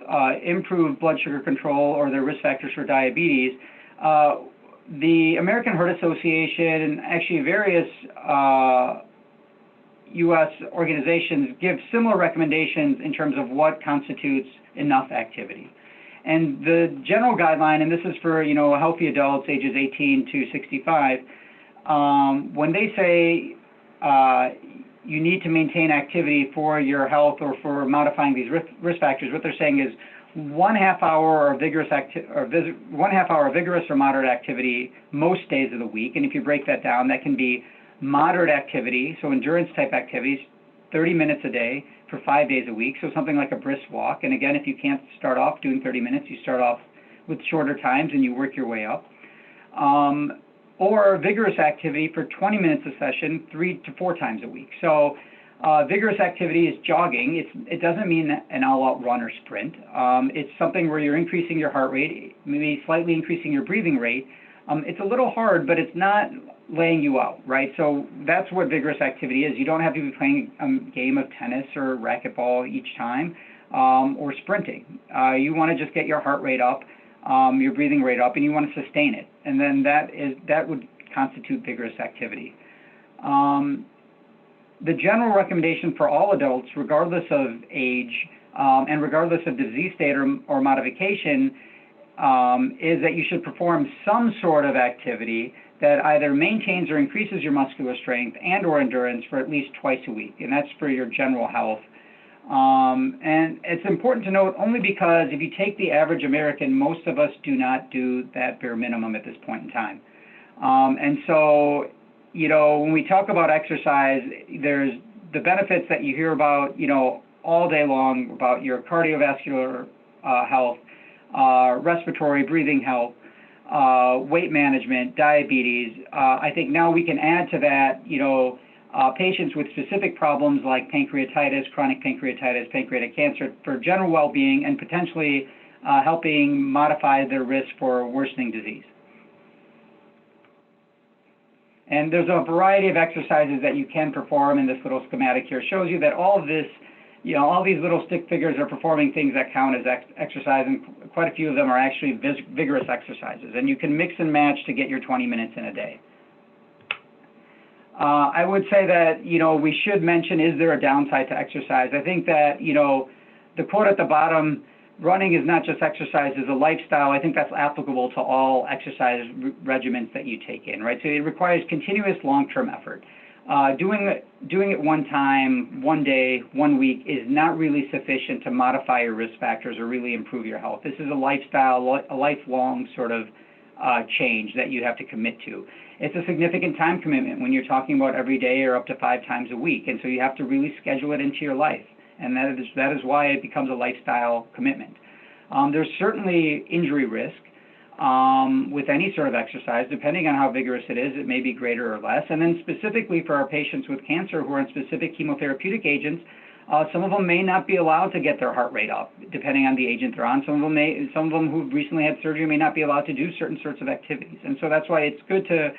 improve blood sugar control or their risk factors for diabetes. The American Heart Association and actually various U.S. organizations give similar recommendations in terms of what constitutes enough activity. And the general guideline, and this is for healthy adults ages 18 to 65, when they say you need to maintain activity for your health or for modifying these risk factors, what they're saying is 1/2 hour of vigorous 1/2 hour of vigorous or moderate activity most days of the week. And if you break that down, that can be moderate activity, so endurance type activities, 30 minutes a day for 5 days a week, so something like a brisk walk. And again, if you can't start off doing 30 minutes, you start off with shorter times and you work your way up. Or vigorous activity for 20 minutes a session, 3 to 4 times a week. So Vigorous activity is jogging. It doesn't mean an all-out run or sprint. It's something where you're increasing your heart rate, maybe slightly increasing your breathing rate. It's a little hard, but it's not laying you out, right? So that's what vigorous activity is. You don't have to be playing a game of tennis or racquetball each time, or sprinting. You want to just get your heart rate up, your breathing rate up, and you want to sustain it. And then that would constitute vigorous activity. The general recommendation for all adults, regardless of age and regardless of disease state or modification, is that you should perform some sort of activity that either maintains or increases your muscular strength and or endurance for at least twice a week, and that's for your general health. And it's important to note only because if you take the average American, most of us do not do that bare minimum at this point in time. And so, you know, when we talk about exercise, there's the benefits that you hear about, you know, all day long about your cardiovascular health, respiratory, breathing health, weight management, diabetes. I think now we can add to that, you know, patients with specific problems like pancreatitis, chronic pancreatitis, pancreatic cancer for general well-being and potentially helping modify their risk for worsening disease. And there's a variety of exercises that you can perform, and this little schematic here shows you that all of this, you know, all these little stick figures are performing things that count as exercise, and quite a few of them are actually vigorous exercises. And you can mix and match to get your 20 minutes in a day. I would say that, you know, we should mention, is there a downside to exercise? I think that, you know, the quote at the bottom, running is not just exercise, it's a lifestyle. I think that's applicable to all exercise regimens that you take in, right? So it requires continuous long-term effort. Doing it one time, one day, 1 week is not really sufficient to modify your risk factors or really improve your health. This is a lifestyle, a lifelong sort of change that you have to commit to. It's a significant time commitment when you're talking about every day or up to 5 times a week, and so you have to really schedule it into your life, and that is why it becomes a lifestyle commitment. There's certainly injury risk with any sort of exercise. Depending on how vigorous it is, it may be greater or less. And then specifically for our patients with cancer who are on specific chemotherapeutic agents, some of them may not be allowed to get their heart rate up, depending on the agent they're on. Some of them who recently had surgery may not be allowed to do certain sorts of activities. And so that's why it's good to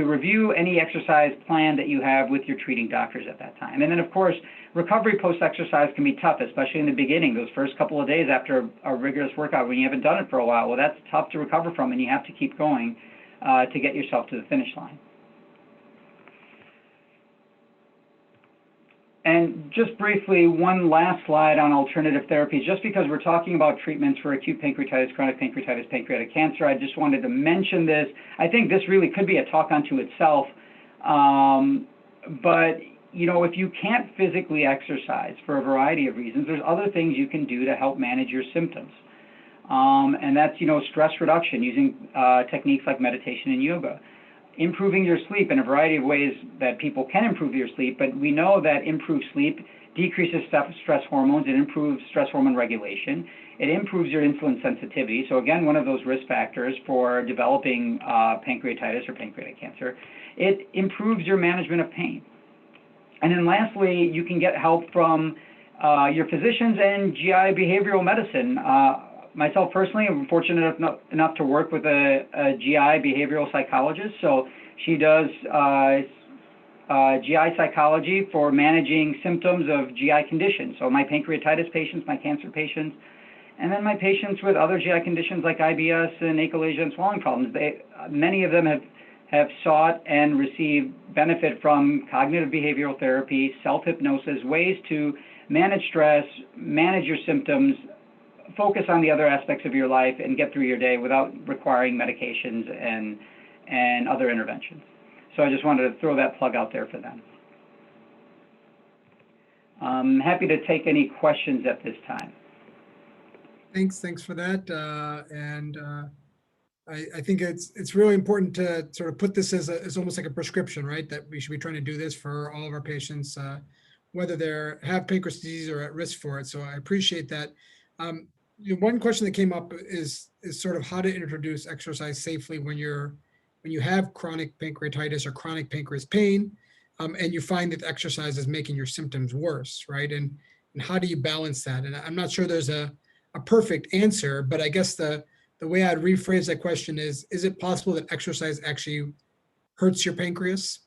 review any exercise plan that you have with your treating doctors at that time. And then, of course, recovery post-exercise can be tough, especially in the beginning, those first couple of days after a rigorous workout when you haven't done it for a while. Well, that's tough to recover from, and you have to keep going to get yourself to the finish line. And just briefly, one last slide on alternative therapies. Just because we're talking about treatments for acute pancreatitis, chronic pancreatitis, pancreatic cancer, I just wanted to mention this. I think this really could be a talk unto itself. But, you know, if you can't physically exercise for a variety of reasons, there's other things you can do to help manage your symptoms. And that's, you know, stress reduction using techniques like meditation and yoga. Improving your sleep in a variety of ways that people can improve your sleep, but we know that improved sleep decreases stress hormones, it improves stress hormone regulation, it improves your insulin sensitivity. So again, one of those risk factors for developing pancreatitis or pancreatic cancer. It improves your management of pain. And then lastly, you can get help from your physicians and GI behavioral medicine. Myself personally, I'm fortunate enough to work with a GI behavioral psychologist. So she does GI psychology for managing symptoms of GI conditions. So my pancreatitis patients, my cancer patients, and then my patients with other GI conditions like IBS and achalasia and swallowing problems. Many of them have sought and received benefit from cognitive behavioral therapy, self-hypnosis, ways to manage stress, manage your symptoms, focus on the other aspects of your life and get through your day without requiring medications and other interventions. So I just wanted to throw that plug out there for them. I'm happy to take any questions at this time. Thanks for that. I think it's really important to sort of put this as almost like a prescription, right? That we should be trying to do this for all of our patients, whether they have pancreas disease or at risk for it. So I appreciate that. One question that came up is sort of how to introduce exercise safely when you have chronic pancreatitis or chronic pancreas pain. and you find that exercise is making your symptoms worse, right? And how do you balance that? And I'm not sure there's a perfect answer, but I guess the way I'd rephrase that question is it possible that exercise actually hurts your pancreas?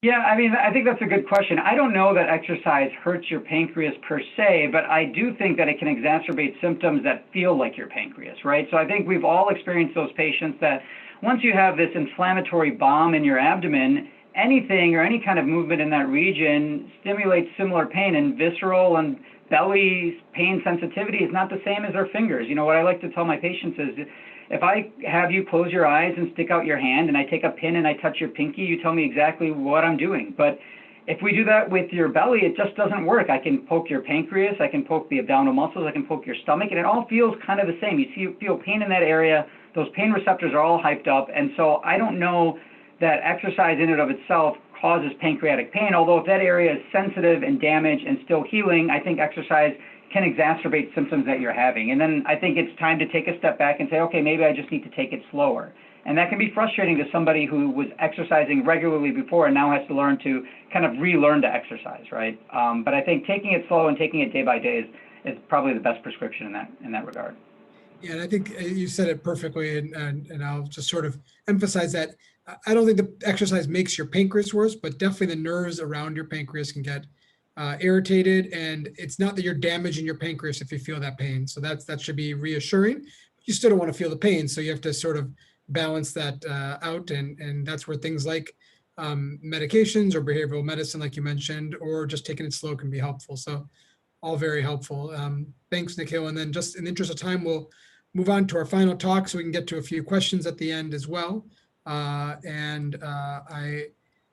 Yeah, I mean, I think that's a good question. I don't know that exercise hurts your pancreas per se, but I do think that it can exacerbate symptoms that feel like your pancreas, right? So I think we've all experienced those patients that once you have this inflammatory bomb in your abdomen, anything or any kind of movement in that region stimulates similar pain, and visceral and belly pain sensitivity is not the same as our fingers. You know, what I like to tell my patients is, if I have you close your eyes and stick out your hand and I take a pin and I touch your pinky, you tell me exactly what I'm doing. But if we do that with your belly, it just doesn't work. I can poke your pancreas, I can poke the abdominal muscles, I can poke your stomach, and it all feels kind of the same. You feel pain in that area. Those pain receptors are all hyped up. And so I don't know that exercise in and of itself causes pancreatic pain, although if that area is sensitive and damaged and still healing, I think exercise can exacerbate symptoms that you're having. And then I think it's time to take a step back and say, okay, maybe I just need to take it slower. And that can be frustrating to somebody who was exercising regularly before and now has to learn to kind of relearn to exercise, right? But I think taking it slow and taking it day by day is probably the best prescription in that regard. Yeah, and I think you said it perfectly, and I'll just sort of emphasize that I don't think the exercise makes your pancreas worse, but definitely the nerves around your pancreas can get irritated, and it's not that you're damaging your pancreas if you feel that pain. So that should be reassuring. You still don't want to feel the pain, so you have to sort of balance that out, and that's where things like medications or behavioral medicine, like you mentioned, or just taking it slow can be helpful. So all very helpful. Thanks, Nikhil. And then just in the interest of time, we'll move on to our final talk so we can get to a few questions at the end as well. I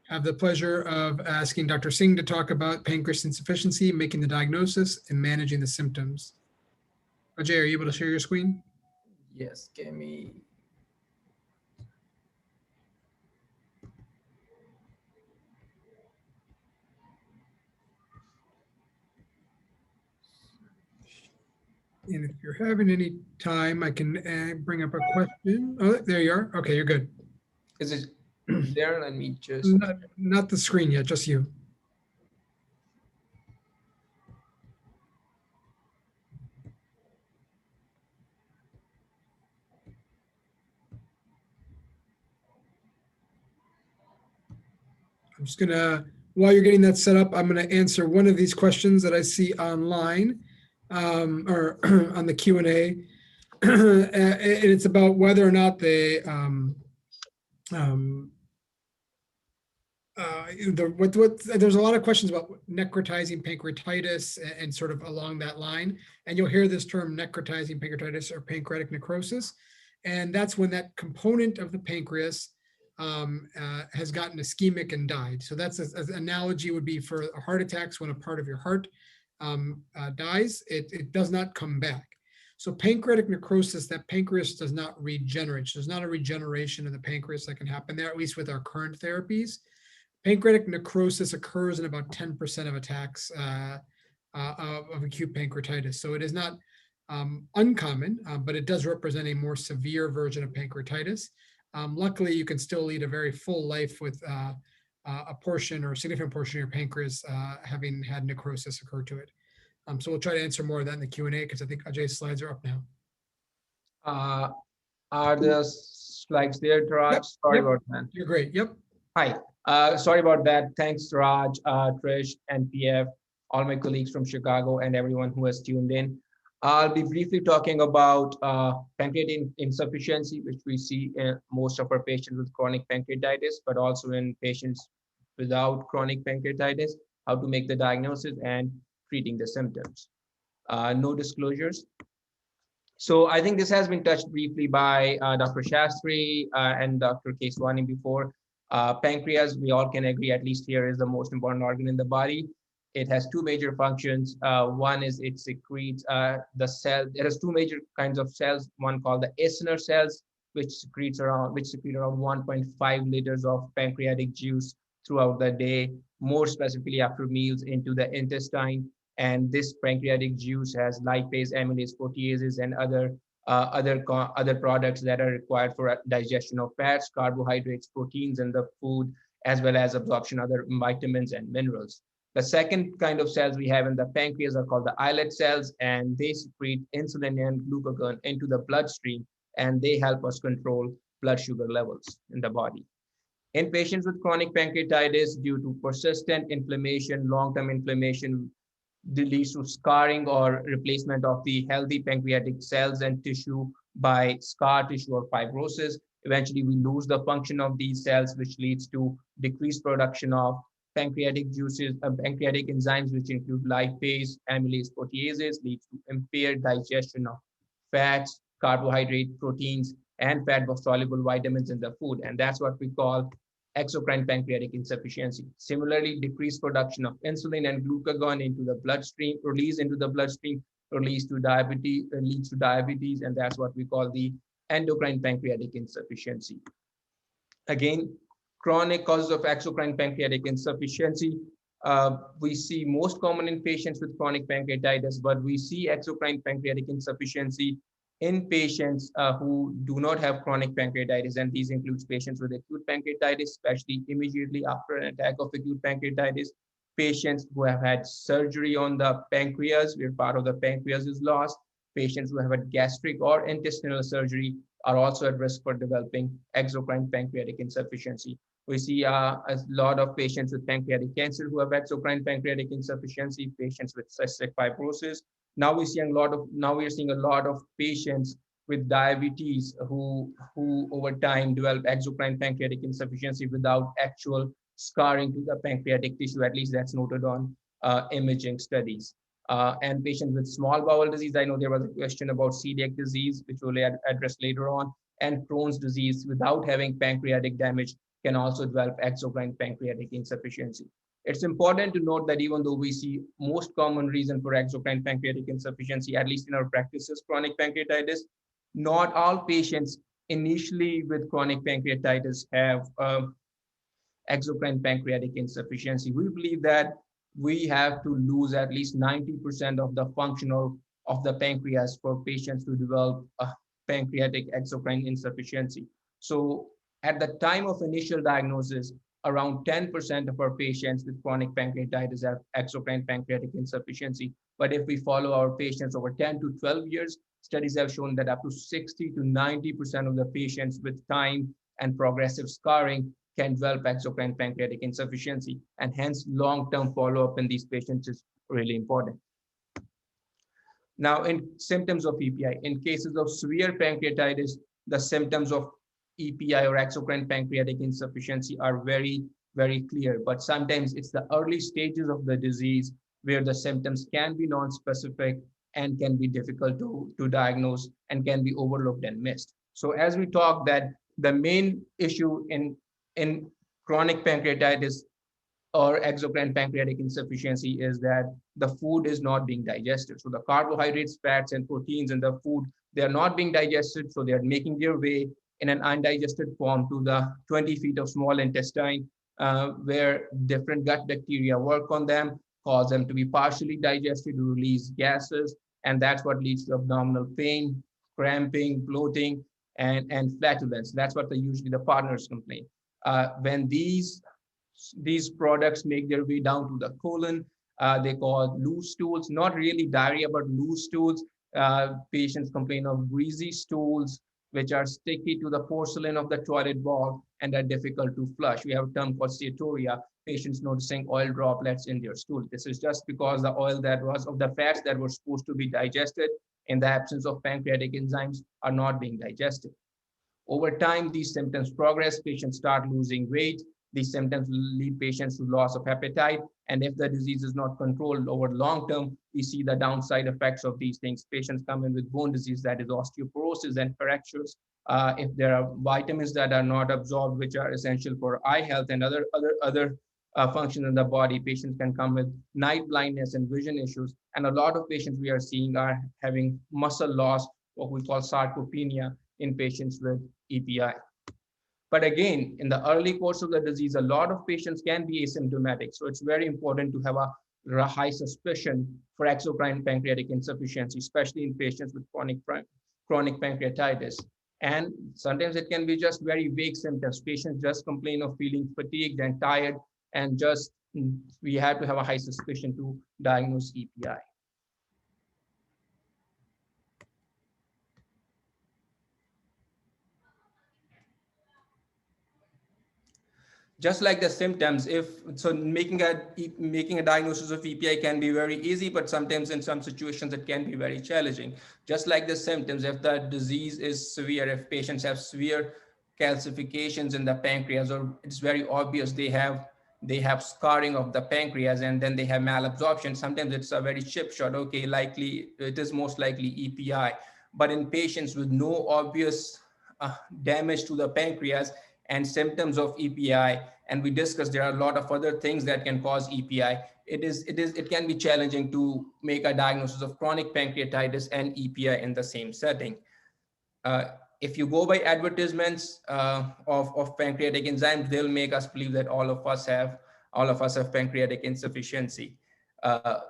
have the pleasure of asking Dr. Singh to talk about pancreas insufficiency, making the diagnosis, and managing the symptoms. Ajay, are you able to share your screen? Yes, give me. And if you're having any time, I can bring up a question. Oh, there you are. Okay, you're good. Is it there? Let me just. Not the screen yet, just you. I'm just gonna, while you're getting that set up, I'm gonna answer one of these questions that I see online or on the Q&A. And it's about whether or not they, there's a lot of questions about necrotizing pancreatitis and sort of along that line. And you'll hear this term necrotizing pancreatitis or pancreatic necrosis. And that's when that component of the pancreas has gotten ischemic and died. So that's an analogy would be for heart attacks. When a part of your heart dies, it does not come back. So pancreatic necrosis, that pancreas does not regenerate. So there's not a regeneration of the pancreas that can happen there, at least with our current therapies. Pancreatic necrosis occurs in about 10% of attacks of acute pancreatitis. So it is not uncommon, but it does represent a more severe version of pancreatitis. Luckily, you can still lead a very full life with a portion or a significant portion of your pancreas having had necrosis occur to it. So we'll try to answer more of that in the Q&A because I think Ajay's slides are up now. Are the slides there, Raj? Yep, Sorry yep. about that. You're great. Yep. Hi. Sorry about that. Thanks, Raj, Trish, and PF, all my colleagues from Chicago, and everyone who has tuned in. I'll be briefly talking about pancreatic insufficiency, which we see in most of our patients with chronic pancreatitis, but also in patients without chronic pancreatitis, how to make the diagnosis and treating the symptoms. No disclosures. So I think this has been touched briefly by Dr. Shastri and Dr. Keswani before. Pancreas, we all can agree, at least here, is the most important organ in the body. It has two major functions. One is it secretes the cell. It has two major kinds of cells. One called the acinar cells, which secrete around 1.5 liters of pancreatic juice throughout the day, more specifically after meals into the intestine. And this pancreatic juice has lipase, amylase, proteases, and other products that are required for digestion of fats, carbohydrates, proteins in the food, as well as absorption of other vitamins and minerals. The second kind of cells we have in the pancreas are called the islet cells, and they secrete insulin and glucagon into the bloodstream, and they help us control blood sugar levels in the body. In patients with chronic pancreatitis, due to persistent inflammation, long-term inflammation, leads to scarring or replacement of the healthy pancreatic cells and tissue by scar tissue or fibrosis. Eventually, we lose the function of these cells, which leads to decreased production of pancreatic juices, pancreatic enzymes, which include lipase, amylase, proteases, leads to impaired digestion of fats, carbohydrate, proteins, and fat-soluble vitamins in the food. And that's what we call exocrine pancreatic insufficiency. Similarly, decreased production of insulin and glucagon into the bloodstream, release into the bloodstream, leads to diabetes, and that's what we call the endocrine pancreatic insufficiency. Again, chronic causes of exocrine pancreatic insufficiency. We see most common in patients with chronic pancreatitis, but we see exocrine pancreatic insufficiency in patients who do not have chronic pancreatitis, and these includes patients with acute pancreatitis, especially immediately after an attack of acute pancreatitis, patients who have had surgery on the pancreas, where part of the pancreas is lost, patients who have had gastric or intestinal surgery are also at risk for developing exocrine pancreatic insufficiency. We see a lot of patients with pancreatic cancer who have exocrine pancreatic insufficiency, patients with cystic fibrosis. Now we are seeing a lot of patients with diabetes who over time develop exocrine pancreatic insufficiency without actual scarring to the pancreatic tissue. At least that's noted on imaging studies. And patients with small bowel disease, I know there was a question about celiac disease, which we'll address later on, and Crohn's disease without having pancreatic damage can also develop exocrine pancreatic insufficiency. It's important to note that even though we see most common reason for exocrine pancreatic insufficiency, at least in our practice, is chronic pancreatitis, not all patients initially with chronic pancreatitis have exocrine pancreatic insufficiency. We believe that we have to lose at least 90% of the function of the pancreas for patients to develop a pancreatic exocrine insufficiency. So at the time of initial diagnosis, around 10% of our patients with chronic pancreatitis have exocrine pancreatic insufficiency. But if we follow our patients over 10 to 12 years, studies have shown that up to 60 to 90% of the patients with time and progressive scarring can develop exocrine pancreatic insufficiency, and hence long-term follow-up in these patients is really important. Now, in symptoms of EPI, in cases of severe pancreatitis, the symptoms of EPI or exocrine pancreatic insufficiency are very, very clear, but sometimes it's the early stages of the disease where the symptoms can be non-specific and can be difficult to diagnose and can be overlooked and missed. So as we talk, that the main issue in chronic pancreatitis or exocrine pancreatic insufficiency is that the food is not being digested. So the carbohydrates, fats, and proteins in the food, they are not being digested, so they are making their way in an undigested form to the 20 feet of small intestine, where different gut bacteria work on them, cause them to be partially digested, to release gases, and that's what leads to abdominal pain, cramping, bloating, and flatulence. That's what usually the partners complain. When these products make their way down to the colon, they cause loose stools, not really diarrhea, but loose stools. Patients complain of greasy stools, which are sticky to the porcelain of the toilet bowl and are difficult to flush. We have a term called steatorrhea, patients noticing oil droplets in their stool. This is just because the oil of the fats that were supposed to be digested in the absence of pancreatic enzymes are not being digested. Over time, these symptoms progress, patients start losing weight. These symptoms lead patients to loss of appetite. And if the disease is not controlled over long term, we see the downside effects of these things. Patients come in with bone disease, that is osteoporosis and fractures. If there are vitamins that are not absorbed, which are essential for eye health and other functions in the body, patients can come with night blindness and vision issues. And a lot of patients we are seeing are having muscle loss, what we call sarcopenia, in patients with EPI. But again, in the early course of the disease, a lot of patients can be asymptomatic. So it's very important to have a high suspicion for exocrine pancreatic insufficiency, especially in patients with chronic pancreatitis. And sometimes it can be just very vague symptoms. Patients just complain of feeling fatigued and tired, and just we have to have a high suspicion to diagnose EPI. Just like the symptoms, making a diagnosis of EPI can be very easy, but sometimes in some situations it can be very challenging. Just like the symptoms, if the disease is severe, if patients have severe calcifications in the pancreas, or it's very obvious they have scarring of the pancreas, and then they have malabsorption, sometimes it's a very chip shot. Okay, likely it is most likely EPI. But in patients with no obvious damage to the pancreas and symptoms of EPI, and we discussed there are a lot of other things that can cause EPI, it can be challenging to make a diagnosis of chronic pancreatitis and EPI in the same setting. If you go by advertisements of pancreatic enzymes, they'll make us believe that all of us have pancreatic insufficiency.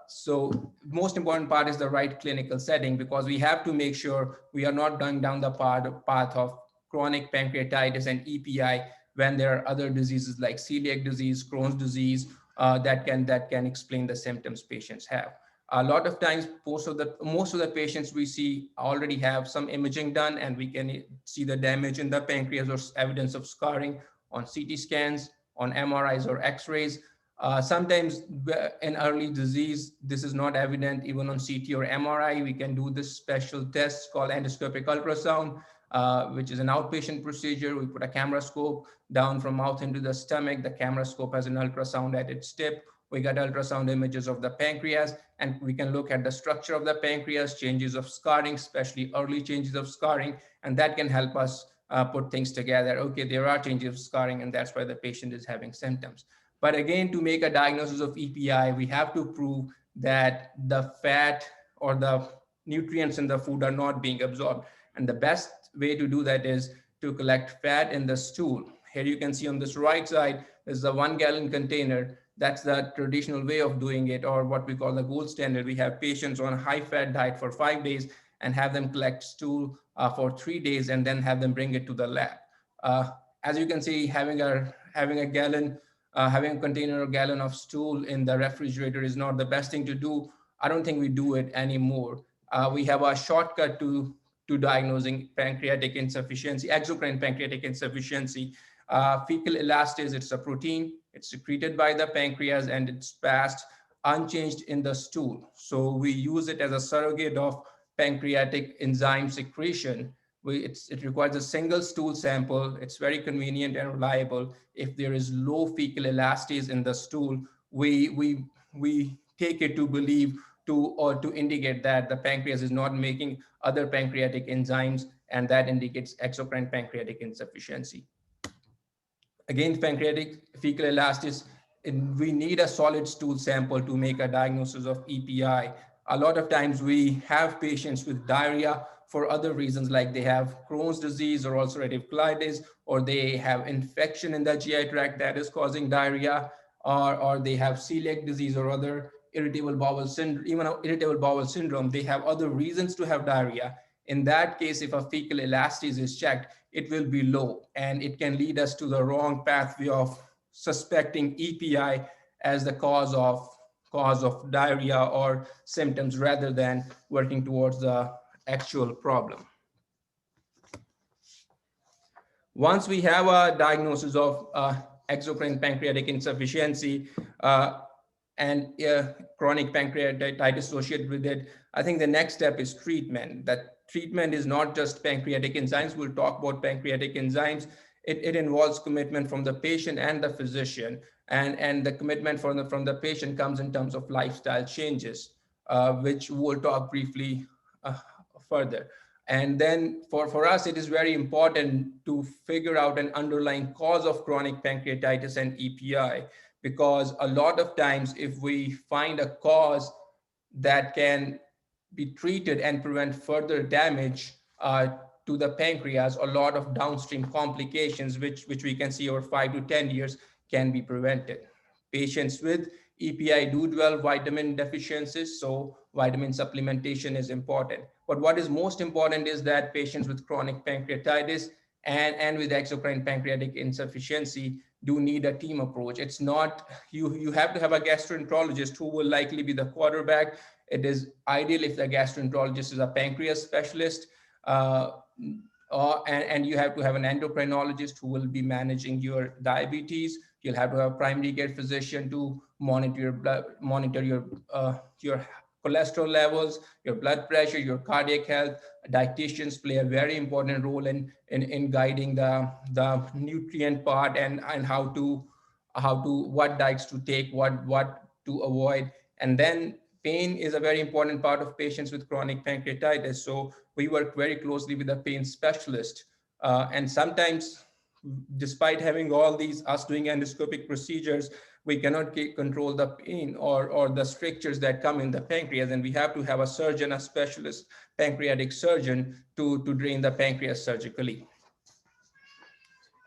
So most important part is the right clinical setting, because we have to make sure we are not going down the path of chronic pancreatitis and EPI when there are other diseases like celiac disease, Crohn's disease, that can explain the symptoms patients have. A lot of times, most of the patients we see already have some imaging done, and we can see the damage in the pancreas or evidence of scarring on CT scans, on MRIs or X-rays. Sometimes in early disease, this is not evident even on CT or MRI. We can do this special test called endoscopic ultrasound, which is an outpatient procedure. We put a camera scope down from mouth into the stomach. The camera scope has an ultrasound at its tip. We got ultrasound images of the pancreas, and we can look at the structure of the pancreas, changes of scarring, especially early changes of scarring, and that can help us put things together. Okay, there are changes of scarring, and that's why the patient is having symptoms. But again, to make a diagnosis of EPI, we have to prove that the fat or the nutrients in the food are not being absorbed. And the best way to do that is to collect fat in the stool. Here you can see on this right side is the 1 gallon container. That's the traditional way of doing it, or what we call the gold standard. We have patients on a high fat diet for 5 days and have them collect stool for 3 days, and then have them bring it to the lab. As you can see, having a container or gallon of stool in the refrigerator is not the best thing to do. I don't think we do it anymore. We have a shortcut to diagnosing pancreatic insufficiency, exocrine pancreatic insufficiency. Fecal elastase, it's a protein. It's secreted by the pancreas, and it's passed unchanged in the stool. So we use it as a surrogate of pancreatic enzyme secretion. It requires a single stool sample. It's very convenient and reliable. If there is low fecal elastase in the stool, we take it to believe to indicate that the pancreas is not making other pancreatic enzymes, and that indicates exocrine pancreatic insufficiency. Again, pancreatic fecal elastase, we need a solid stool sample to make a diagnosis of EPI. A lot of times we have patients with diarrhea for other reasons, like they have Crohn's disease or ulcerative colitis, or they have infection in the GI tract that is causing diarrhea, or they have celiac disease or other irritable bowel syndrome, even irritable bowel syndrome. They have other reasons to have diarrhea. In that case, if a fecal elastase is checked, it will be low, and it can lead us to the wrong pathway of suspecting EPI as the cause of diarrhea or symptoms, rather than working towards the actual problem. Once we have a diagnosis of exocrine pancreatic insufficiency and chronic pancreatitis associated with it, I think the next step is treatment. That treatment is not just pancreatic enzymes. We'll talk about pancreatic enzymes. It involves commitment from the patient and the physician, and the commitment from the patient comes in terms of lifestyle changes, which we'll talk briefly further. And then for us, it is very important to figure out an underlying cause of chronic pancreatitis and EPI, because a lot of times if we find a cause that can be treated and prevent further damage to the pancreas, a lot of downstream complications, which we can see over 5 to 10 years, can be prevented. Patients with EPI do develop vitamin deficiencies, so vitamin supplementation is important. But what is most important is that patients with chronic pancreatitis and with exocrine pancreatic insufficiency do need a team approach. It's not, you have to have a gastroenterologist who will likely be the quarterback. It is ideal if the gastroenterologist is a pancreas specialist, and you have to have an endocrinologist who will be managing your diabetes. You'll have to have a primary care physician to monitor your blood, monitor your cholesterol levels, your blood pressure, your cardiac health. Dietitians play a very important role in guiding the nutrient part and what diets to take, what to avoid. And then pain is a very important part of patients with chronic pancreatitis. So we work very closely with a pain specialist. And sometimes, despite having all these, us doing endoscopic procedures, we cannot control the pain or the strictures that come in the pancreas. And we have to have a surgeon, a specialist pancreatic surgeon to drain the pancreas surgically.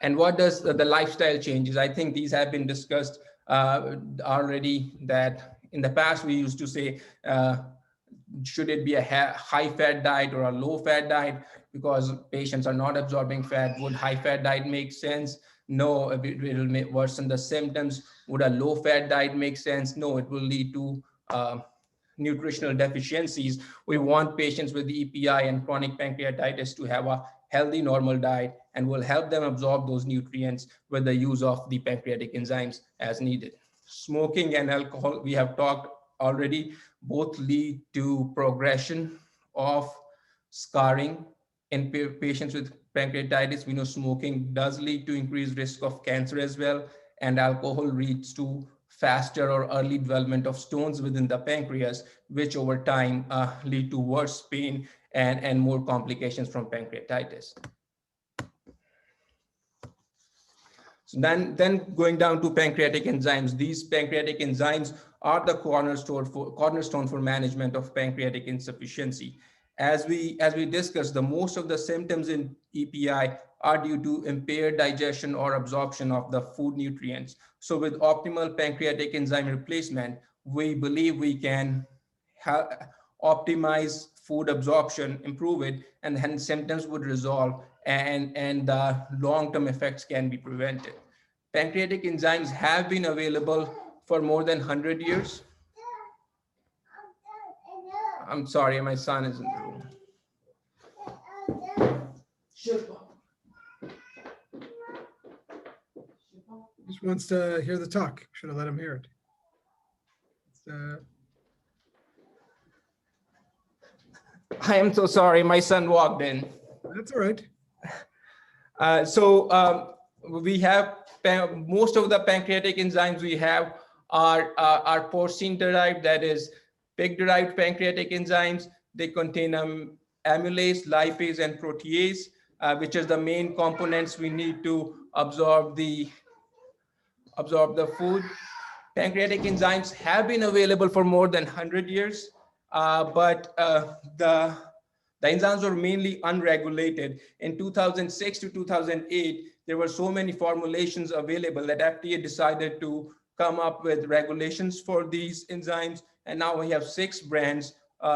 And what does the lifestyle changes? I think these have been discussed already, that in the past we used to say, should it be a high fat diet or a low fat diet? Because patients are not absorbing fat. Would high fat diet make sense? No, it will worsen the symptoms. Would a low fat diet make sense? No, it will lead to nutritional deficiencies. We want patients with EPI and chronic pancreatitis to have a healthy, normal diet, and will help them absorb those nutrients with the use of the pancreatic enzymes as needed. Smoking and alcohol, we have talked already, both lead to progression of scarring in patients with pancreatitis. We know smoking does lead to increased risk of cancer as well, and alcohol leads to faster or early development of stones within the pancreas, which over time lead to worse pain and more complications from pancreatitis. So then going down to pancreatic enzymes, these pancreatic enzymes are the cornerstone for management of pancreatic insufficiency. As we discussed, the most of the symptoms in EPI are due to impaired digestion or absorption of the food nutrients. So with optimal pancreatic enzyme replacement, we believe we can optimize food absorption, improve it, and then symptoms would resolve and the long-term effects can be prevented. Pancreatic enzymes have been available for more than 100 years. I'm sorry, my son is in the room. Just wants to hear the talk. Should have let him hear it. I am so sorry, my son walked in. That's all right. We have most of the pancreatic enzymes we have are porcine derived, that is pig derived pancreatic enzymes. They contain amylase, lipase, and protease, which is the main components we need to absorb the food. Pancreatic enzymes have been available for more than 100 years, but the enzymes were mainly unregulated. In 2006 to 2008, there were so many formulations available that FDA decided to come up with regulations for these enzymes. And now we have 6 brands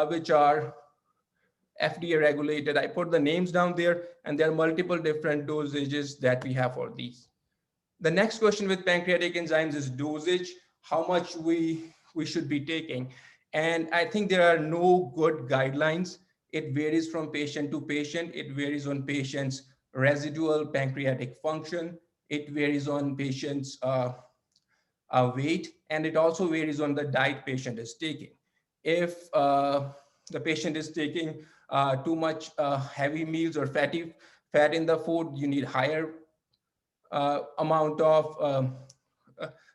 which are FDA regulated. I put the names down there, and there are multiple different dosages that we have for these. The next question with pancreatic enzymes is dosage, how much we should be taking. And I think there are no good guidelines. It varies from patient to patient. It varies on patients' residual pancreatic function. It varies on patients' weight, and it also varies on the diet patient is taking. If the patient is taking too much heavy meals or fat in the food, you need higher amount of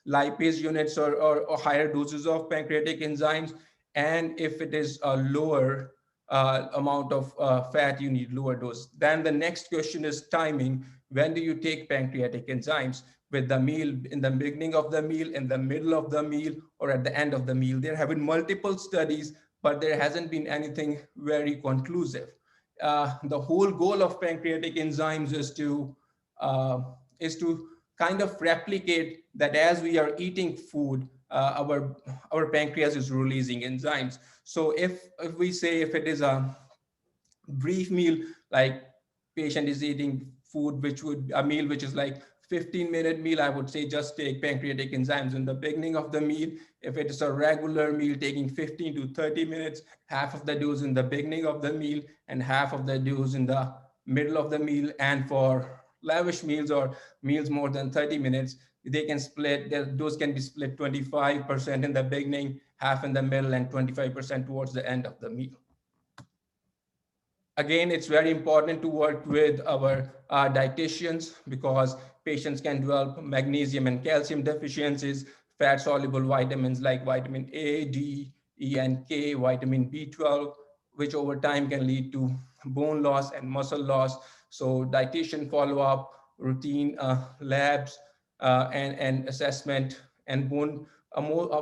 lipase units or higher doses of pancreatic enzymes. And if it is a lower amount of fat, you need lower dose. Then the next question is timing. When do you take pancreatic enzymes? With the meal, in the beginning of the meal, in the middle of the meal, or at the end of the meal? There have been multiple studies, but there hasn't been anything very conclusive. The whole goal of pancreatic enzymes is to kind of replicate that as we are eating food, our pancreas is releasing enzymes. So if we say if it is a brief meal, like patient is eating food, which would a meal which is like 15-minute meal, I would say just take pancreatic enzymes in the beginning of the meal. If it is a regular meal taking 15 to 30 minutes, half of the dose in the beginning of the meal and half of the dose in the middle of the meal. And for lavish meals or meals more than 30 minutes, they can split, those can be split 25% in the beginning, half in the middle, and 25% towards the end of the meal. Again, it's very important to work with our dietitians because patients can develop magnesium and calcium deficiencies, fat-soluble vitamins like vitamin A, D, E, and K, vitamin B12, which over time can lead to bone loss and muscle loss. So dietitian follow-up, routine labs, and assessment and bone.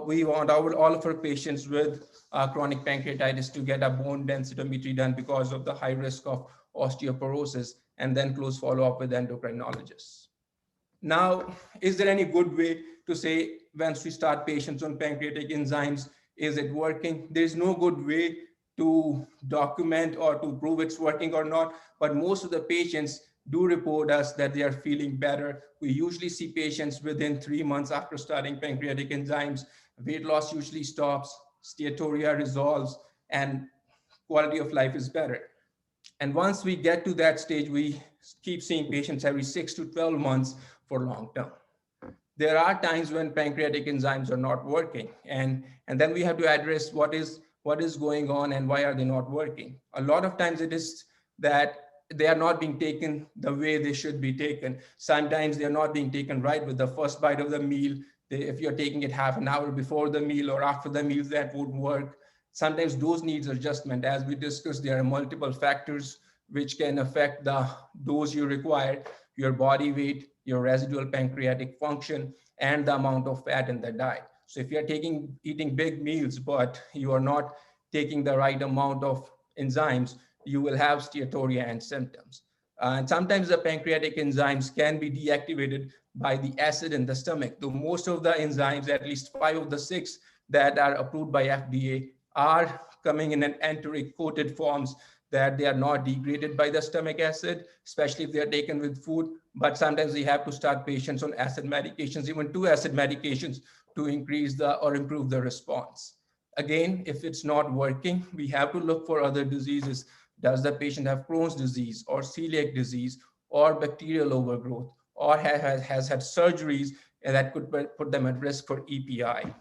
We want all of our patients with chronic pancreatitis to get a bone densitometry done because of the high risk of osteoporosis, and then close follow-up with endocrinologists. Now, is there any good way to say once we start patients on pancreatic enzymes, is it working? There's no good way to document or to prove it's working or not, but most of the patients do report us that they are feeling better. We usually see patients within 3 months after starting pancreatic enzymes. Weight loss usually stops, steatorrhea resolves, and quality of life is better. And once we get to that stage, we keep seeing patients every 6 to 12 months for long term. There are times when pancreatic enzymes are not working, and then we have to address what is going on and why are they not working. A lot of times it is that they are not being taken the way they should be taken. Sometimes they are not being taken right with the first bite of the meal. If you're taking it half an hour before the meal or after the meal, that would work. Sometimes those needs adjustment. As we discussed, there are multiple factors which can affect the dose you require: your body weight, your residual pancreatic function, and the amount of fat in the diet. So if you're eating big meals, but you are not taking the right amount of enzymes, you will have steatorrhea and symptoms. And sometimes the pancreatic enzymes can be deactivated by the acid in the stomach. Though most of the enzymes, at least 5 of the 6 that are approved by FDA, are coming in an enteric coated forms, that they are not degraded by the stomach acid, especially if they are taken with food. But sometimes we have to start patients on acid medications, even 2 acid medications, to increase or improve the response. Again, if it's not working, we have to look for other diseases. Does the patient have Crohn's disease or celiac disease or bacterial overgrowth, or has had surgeries that could put them at risk for EPI?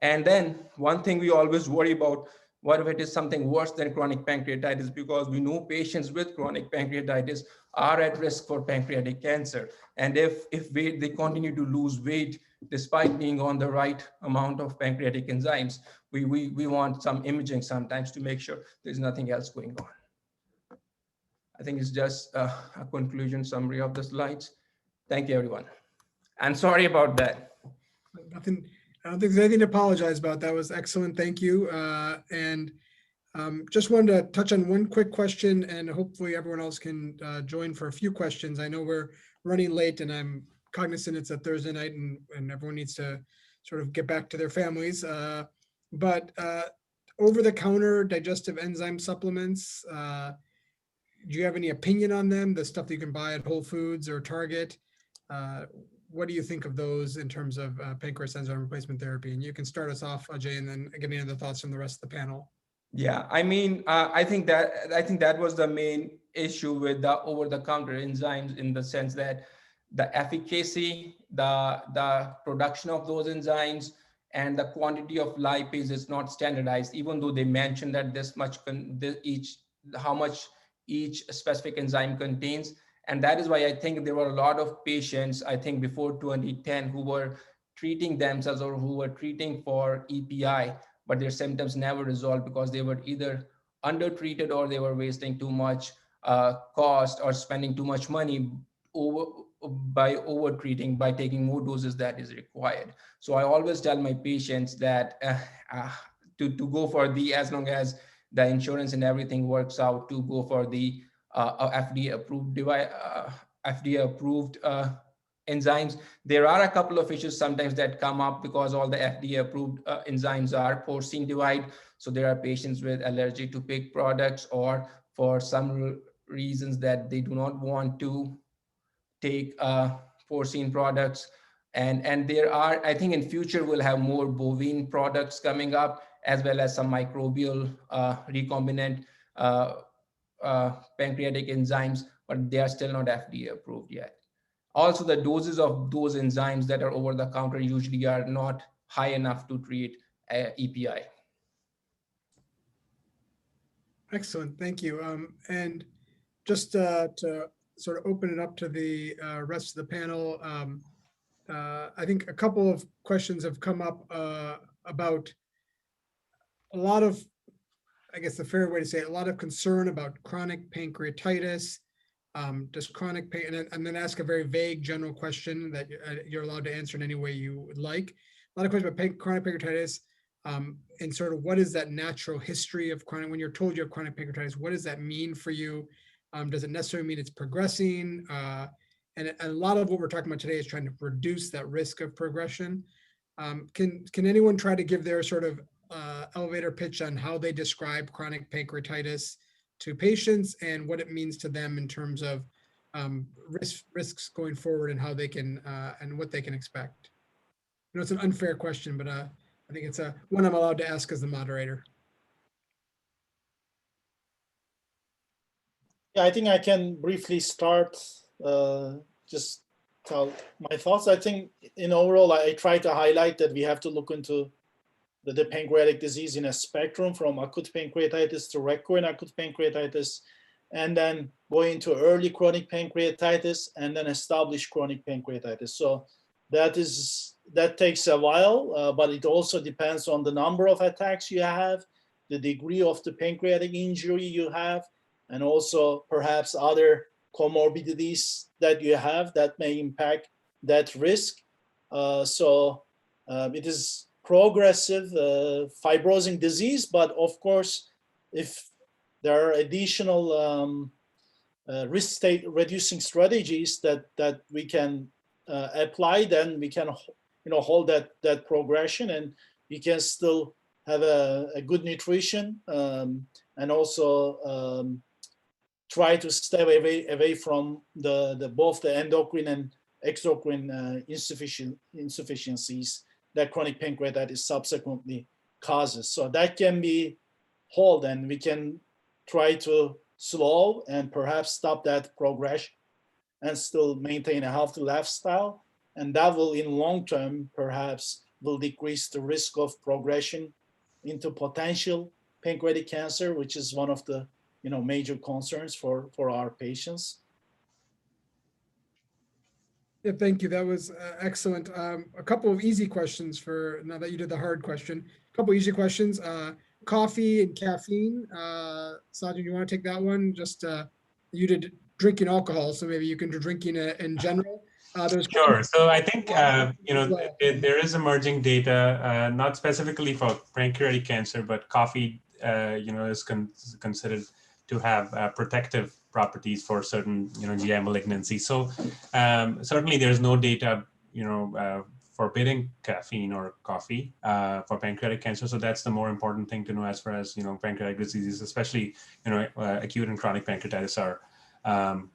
And then one thing we always worry about, what if it is something worse than chronic pancreatitis? Because we know patients with chronic pancreatitis are at risk for pancreatic cancer. And if they continue to lose weight despite being on the right amount of pancreatic enzymes, we want some imaging sometimes to make sure there's nothing else going on. I think it's just a conclusion summary of the slides. Thank you, everyone. And sorry about that. Nothing. I don't think there's anything to apologize about. That was excellent. Thank you. Just wanted to touch on one quick question, and hopefully everyone else can join for a few questions. I know we're running late, and I'm cognizant it's a Thursday night, and everyone needs to sort of get back to their families. But over-the-counter digestive enzyme supplements, do you have any opinion on them? The stuff that you can buy at Whole Foods or Target? What do you think of those in terms of pancreas enzyme replacement therapy? And you can start us off, Ajay, and then give me other thoughts from the rest of the panel. Yeah, I mean, I think that was the main issue with the over-the-counter enzymes, in the sense that the efficacy, the production of those enzymes, and the quantity of lipase is not standardized, even though they mention that how much each specific enzyme contains. And that is why I think there were a lot of patients, I think before 2010, who were treating themselves or who were treating for EPI, but their symptoms never resolved because they were either undertreated or they were wasting too much cost or spending too much money by over-treating, by taking more doses that is required. So I always tell my patients that to go for as long as the insurance and everything works out, to go for the FDA approved enzymes. There are a couple of issues sometimes that come up because all the FDA approved enzymes are porcine divide. So there are patients with allergy to pig products or for some reasons that they do not want to take porcine products. And there are, I think in future, we'll have more bovine products coming up, as well as some microbial recombinant pancreatic enzymes, but they are still not FDA approved yet. Also, the doses of those enzymes that are over the counter usually are not high enough to treat EPI. Excellent, thank you. And just to sort of open it up to the rest of the panel, I think a couple of questions have come up about a lot of, I guess the fair way to say it, a lot of concern about chronic pancreatitis. Does chronic pain, and then ask a very vague general question that you're allowed to answer in any way you would like. A lot of questions about chronic pancreatitis, and sort of what is that natural history of chronic, when you're told you have chronic pancreatitis, what does that mean for you? Does it necessarily mean it's progressing? And a lot of what we're talking about today is trying to reduce that risk of progression. Can anyone try to give their sort of elevator pitch on how they describe chronic pancreatitis to patients and what it means to them in terms of risks going forward and how they can and what they can expect? I know it's an unfair question, but I think it's one I'm allowed to ask as the moderator. Yeah, I think I can briefly start, just tell my thoughts. I think in overall, I try to highlight that we have to look into the pancreatic disease in a spectrum from acute pancreatitis to recurrent acute pancreatitis, and then go into early chronic pancreatitis and then establish chronic pancreatitis. So that takes a while, but it also depends on the number of attacks you have, the degree of the pancreatic injury you have, and also perhaps other comorbidities that you have that may impact that risk. It is progressive fibrosing disease, but of course, if there are additional risk state reducing strategies that we can apply, then we can hold that progression, and we can still have a good nutrition, and also try to stay away from both the endocrine and exocrine insufficiencies that chronic pancreatitis subsequently causes. So that can be held, and we can try to slow and perhaps stop that progression and still maintain a healthy lifestyle. And that will, in long term, perhaps will decrease the risk of progression into potential pancreatic cancer, which is one of the major concerns for our patients. Yeah, thank you. That was excellent. A couple of easy questions for now that you did the hard question. A couple easy questions. Coffee and caffeine. Sajan, you want to take that one? Just you did drinking alcohol, so maybe you can do drinking in general. Sure. So I think there is emerging data, not specifically for pancreatic cancer, but coffee, is considered to have protective properties for certain, GI malignancy. So certainly there's no data, forbidding caffeine or coffee for pancreatic cancer. So that's the more important thing to know as far as, pancreatic diseases, especially, acute and chronic pancreatitis are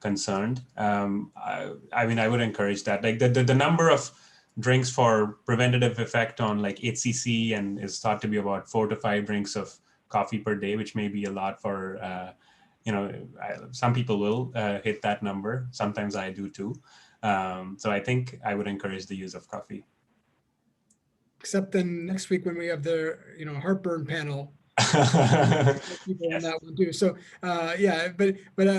concerned. I mean, I would encourage that. Like the number of drinks for preventative effect on like HCC and is thought to be about 4 to 5 drinks of coffee per day, which may be a lot for, some people will hit that number. Sometimes I do too. So I think I would encourage the use of coffee. Except then next week when we have the, heartburn panel, people on that one too. So yeah, but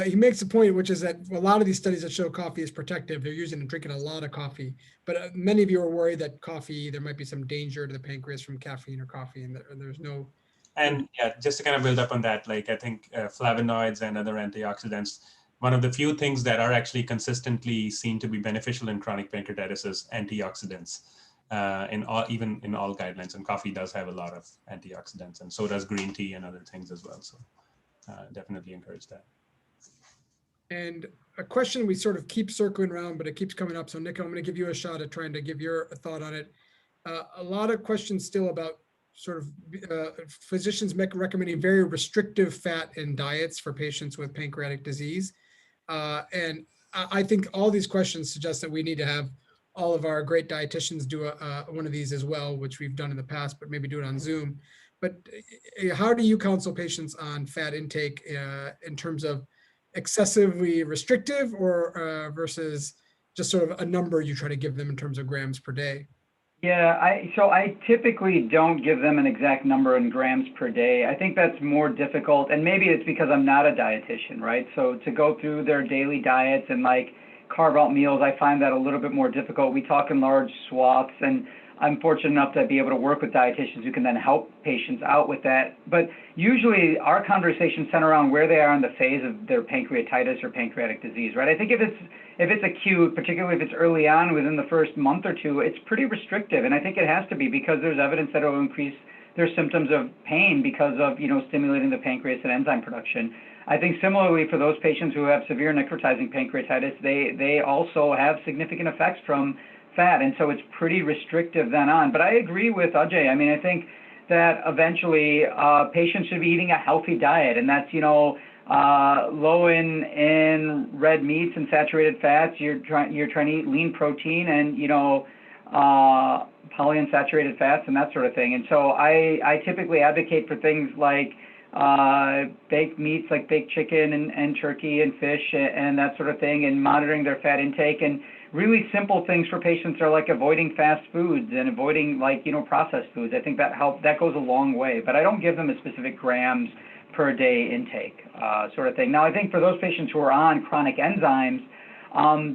he makes a point, which is that a lot of these studies that show coffee is protective, they're using and drinking a lot of coffee. But many of you are worried that coffee, there might be some danger to the pancreas from caffeine or coffee, and there's no. And yeah, just to kind of build up on that, like I think flavonoids and other antioxidants, one of the few things that are actually consistently seen to be beneficial in chronic pancreatitis is antioxidants. Even in all guidelines, and coffee does have a lot of antioxidants, and so does green tea and other things as well. So definitely encourage that. And a question we sort of keep circling around, but it keeps coming up. So Nikhil, I'm going to give you a shot at trying to give your thought on it. A lot of questions still about sort of physicians recommending very restrictive fat in diets for patients with pancreatic disease. And I think all these questions suggest that we need to have all of our great dietitians do one of these as well, which we've done in the past, but maybe do it on Zoom. But how do you counsel patients on fat intake in terms of excessively restrictive or versus just sort of a number you try to give them in terms of grams per day? Yeah, so I typically don't give them an exact number in grams per day. I think that's more difficult, and maybe it's because I'm not a dietitian, right? So to go through their daily diets and like carve out meals, I find that a little bit more difficult. We talk in large swaths, and I'm fortunate enough to be able to work with dietitians who can then help patients out with that. But usually our conversations center around where they are in the phase of their pancreatitis or pancreatic disease, right? I think if it's acute, particularly if it's early on within the first month or two, it's pretty restrictive. And I think it has to be because there's evidence that it will increase their symptoms of pain because of, stimulating the pancreas and enzyme production. I think similarly for those patients who have severe necrotizing pancreatitis, they also have significant effects from fat. And so it's pretty restrictive then on. But I agree with Ajay. I mean, I think that eventually patients should be eating a healthy diet. And that's, low in red meats and saturated fats. You're trying to eat lean protein and, polyunsaturated fats and that sort of thing. And so I typically advocate for things like baked meats like baked chicken and turkey and fish and that sort of thing, and monitoring their fat intake. And really simple things for patients are like avoiding fast foods and avoiding processed foods. I think that goes a long way, but I don't give them a specific grams per day intake sort of thing. Now, I think for those patients who are on chronic enzymes,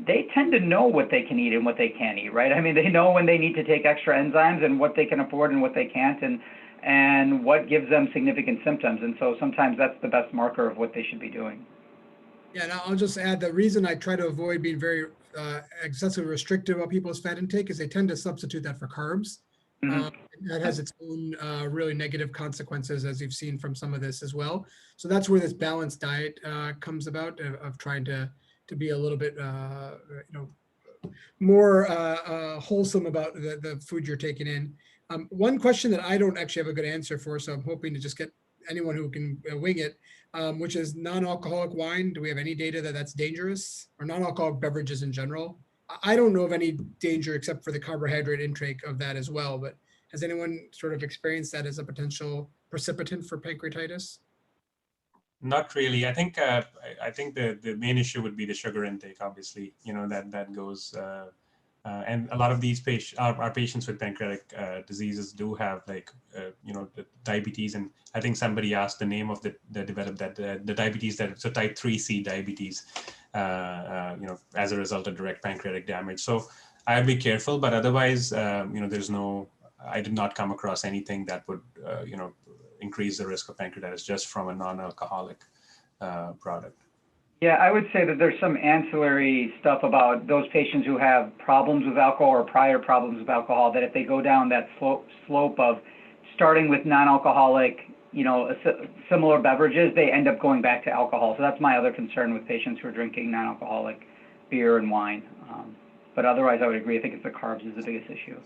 they tend to know what they can eat and what they can't eat, right? I mean, they know when they need to take extra enzymes and what they can afford and what they can't, and what gives them significant symptoms. And so sometimes that's the best marker of what they should be doing. Yeah, and I'll just add the reason I try to avoid being very excessively restrictive about people's fat intake is they tend to substitute that for carbs. That has its own really negative consequences, as you've seen from some of this as well. So that's where this balanced diet comes about, of trying to be a little bit more wholesome about the food you're taking in. One question that I don't actually have a good answer for, so I'm hoping to just get anyone who can wing it, which is non-alcoholic wine. Do we have any data that that's dangerous, or non-alcoholic beverages in general? I don't know of any danger except for the carbohydrate intake of that as well, but has anyone sort of experienced that as a potential precipitant for pancreatitis? Not really. I think the main issue would be the sugar intake. Obviously, that goes. And a lot of these our patients with pancreatic diseases do have the diabetes, and I think somebody asked the name of the developed that the diabetes so type 3C diabetes, as a result of direct pancreatic damage. So I'd be careful, but otherwise, I did not come across anything that would increase the risk of pancreatitis just from a non-alcoholic product. Yeah, I would say that there's some ancillary stuff about those patients who have problems with alcohol or prior problems with alcohol, that if they go down that slope of starting with non-alcoholic, similar beverages, they end up going back to alcohol. So that's my other concern with patients who are drinking non-alcoholic beer and wine. But otherwise, I would agree. I think it's the carbs is the biggest issue.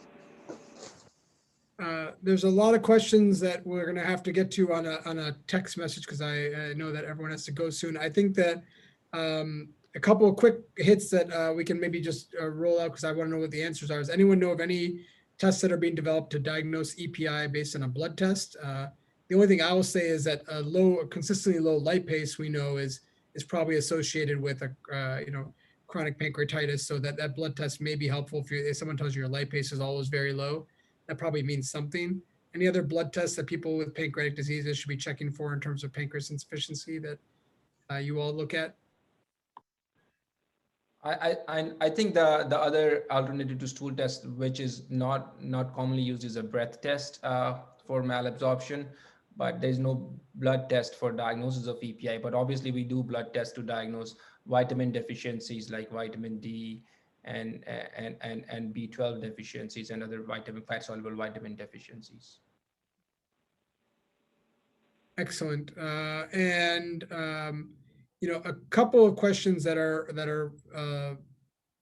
There's a lot of questions that we're going to have to get to on a text message, because I know that everyone has to go soon. I think that a couple of quick hits that we can maybe just roll out, because I want to know what the answers are. Does anyone know of any tests that are being developed to diagnose EPI based on a blood test? The only thing I will say is that a consistently low lipase, we know is probably associated with a chronic pancreatitis. So that blood test may be helpful if someone tells you your lipase is always very low. That probably means something. Any other blood tests that people with pancreatic diseases should be checking for in terms of pancreas insufficiency that you all look at? I think the other alternative to stool test, which is not commonly used, is a breath test for malabsorption, but there's no blood test for diagnosis of EPI. But obviously we do blood tests to diagnose vitamin deficiencies like vitamin D and B12 deficiencies and other fat soluble vitamin deficiencies. Excellent. And a couple of questions that are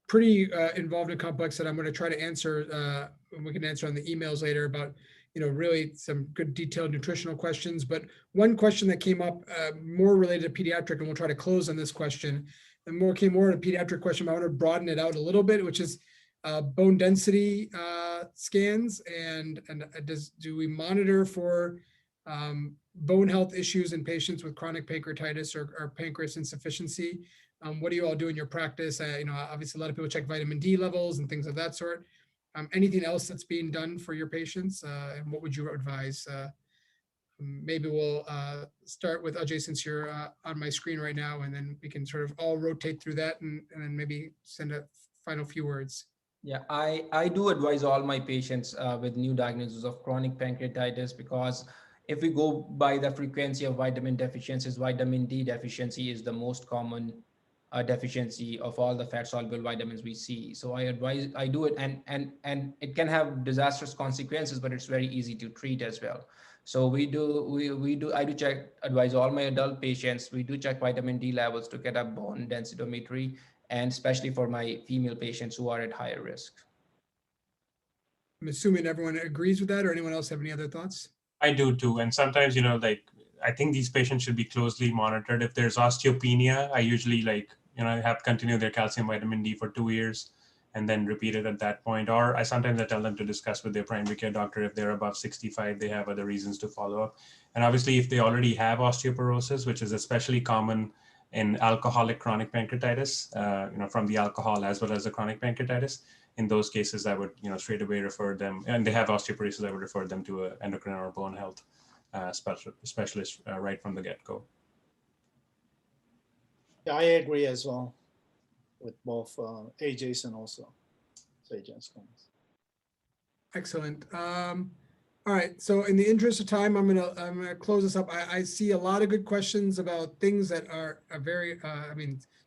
pretty involved and complex that I'm going to try to answer. We can answer on the emails later about, really some good detailed nutritional questions. But one question that came up more related to pediatric, and we'll try to close on this question, and more a pediatric question, but I want to broaden it out a little bit, which is bone density scans, and do we monitor for bone health issues in patients with chronic pancreatitis or pancreas insufficiency? What do you all do in your practice? Obviously a lot of people check vitamin D levels and things of that sort. Anything else that's being done for your patients, and what would you advise? Maybe we'll start with Ajay, since you're on my screen right now, and then we can sort of all rotate through that and then maybe send a final few words. Yeah, I do advise all my patients with new diagnosis of chronic pancreatitis, because if we go by the frequency of vitamin deficiencies, vitamin D deficiency is the most common deficiency of all the fat soluble vitamins we see. So I do it, and it can have disastrous consequences, but it's very easy to treat as well. So I do advise all my adult patients, we do check vitamin D levels to get a bone densitometry, and especially for my female patients who are at higher risk. I'm assuming everyone agrees with that, or anyone else have any other thoughts? I do too. And sometimes, I think these patients should be closely monitored. If there's osteopenia, I usually have continue their calcium vitamin D for 2 years and then repeat it at that point. Or sometimes I tell them to discuss with their primary care doctor. If they're above 65, they have other reasons to follow up. And obviously, if they already have osteoporosis, which is especially common in alcoholic chronic pancreatitis, from the alcohol as well as the chronic pancreatitis, in those cases, I would, straight away refer them, and they have osteoporosis, I would refer them to an endocrine or bone health specialist right from the get-go. Yeah, I agree as well with both AJ's and also Sajan's comments. Excellent. All right. So in the interest of time, I'm gonna close this up. I see a lot of good questions about things that are very.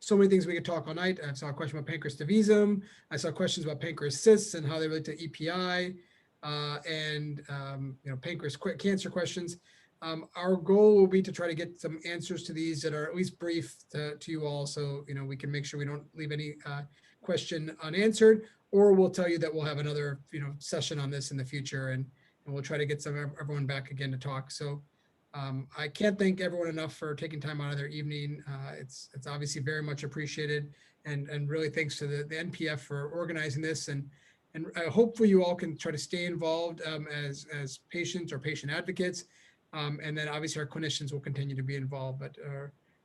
So many things we could talk all night. I saw a question about pancreas divisum. I saw questions about pancreas cysts and how they relate to EPI, and pancreas cancer questions. Our goal will be to try to get some answers to these that are at least brief to you all, so we can make sure we don't leave any question unanswered, or we'll tell you that we'll have another session on this in the future, and we'll try to get everyone back again to talk. So I can't thank everyone enough for taking time out of their evening. It's obviously very much appreciated, and really thanks to the NPF for organizing this, and hopefully you all can try to stay involved as patients or patient advocates. And then obviously our clinicians will continue to be involved, but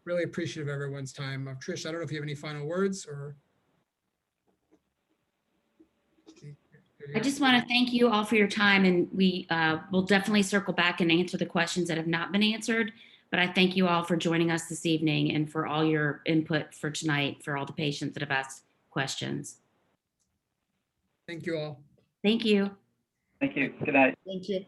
really appreciative of everyone's time. Trish, I don't know if you have any final words, or. I just want to thank you all for your time, and we will definitely circle back and answer the questions that have not been answered. But I thank you all for joining us this evening and for all your input for tonight, for all the patients that have asked questions. Thank you all. Thank you. Thank you. Good night. Thank you.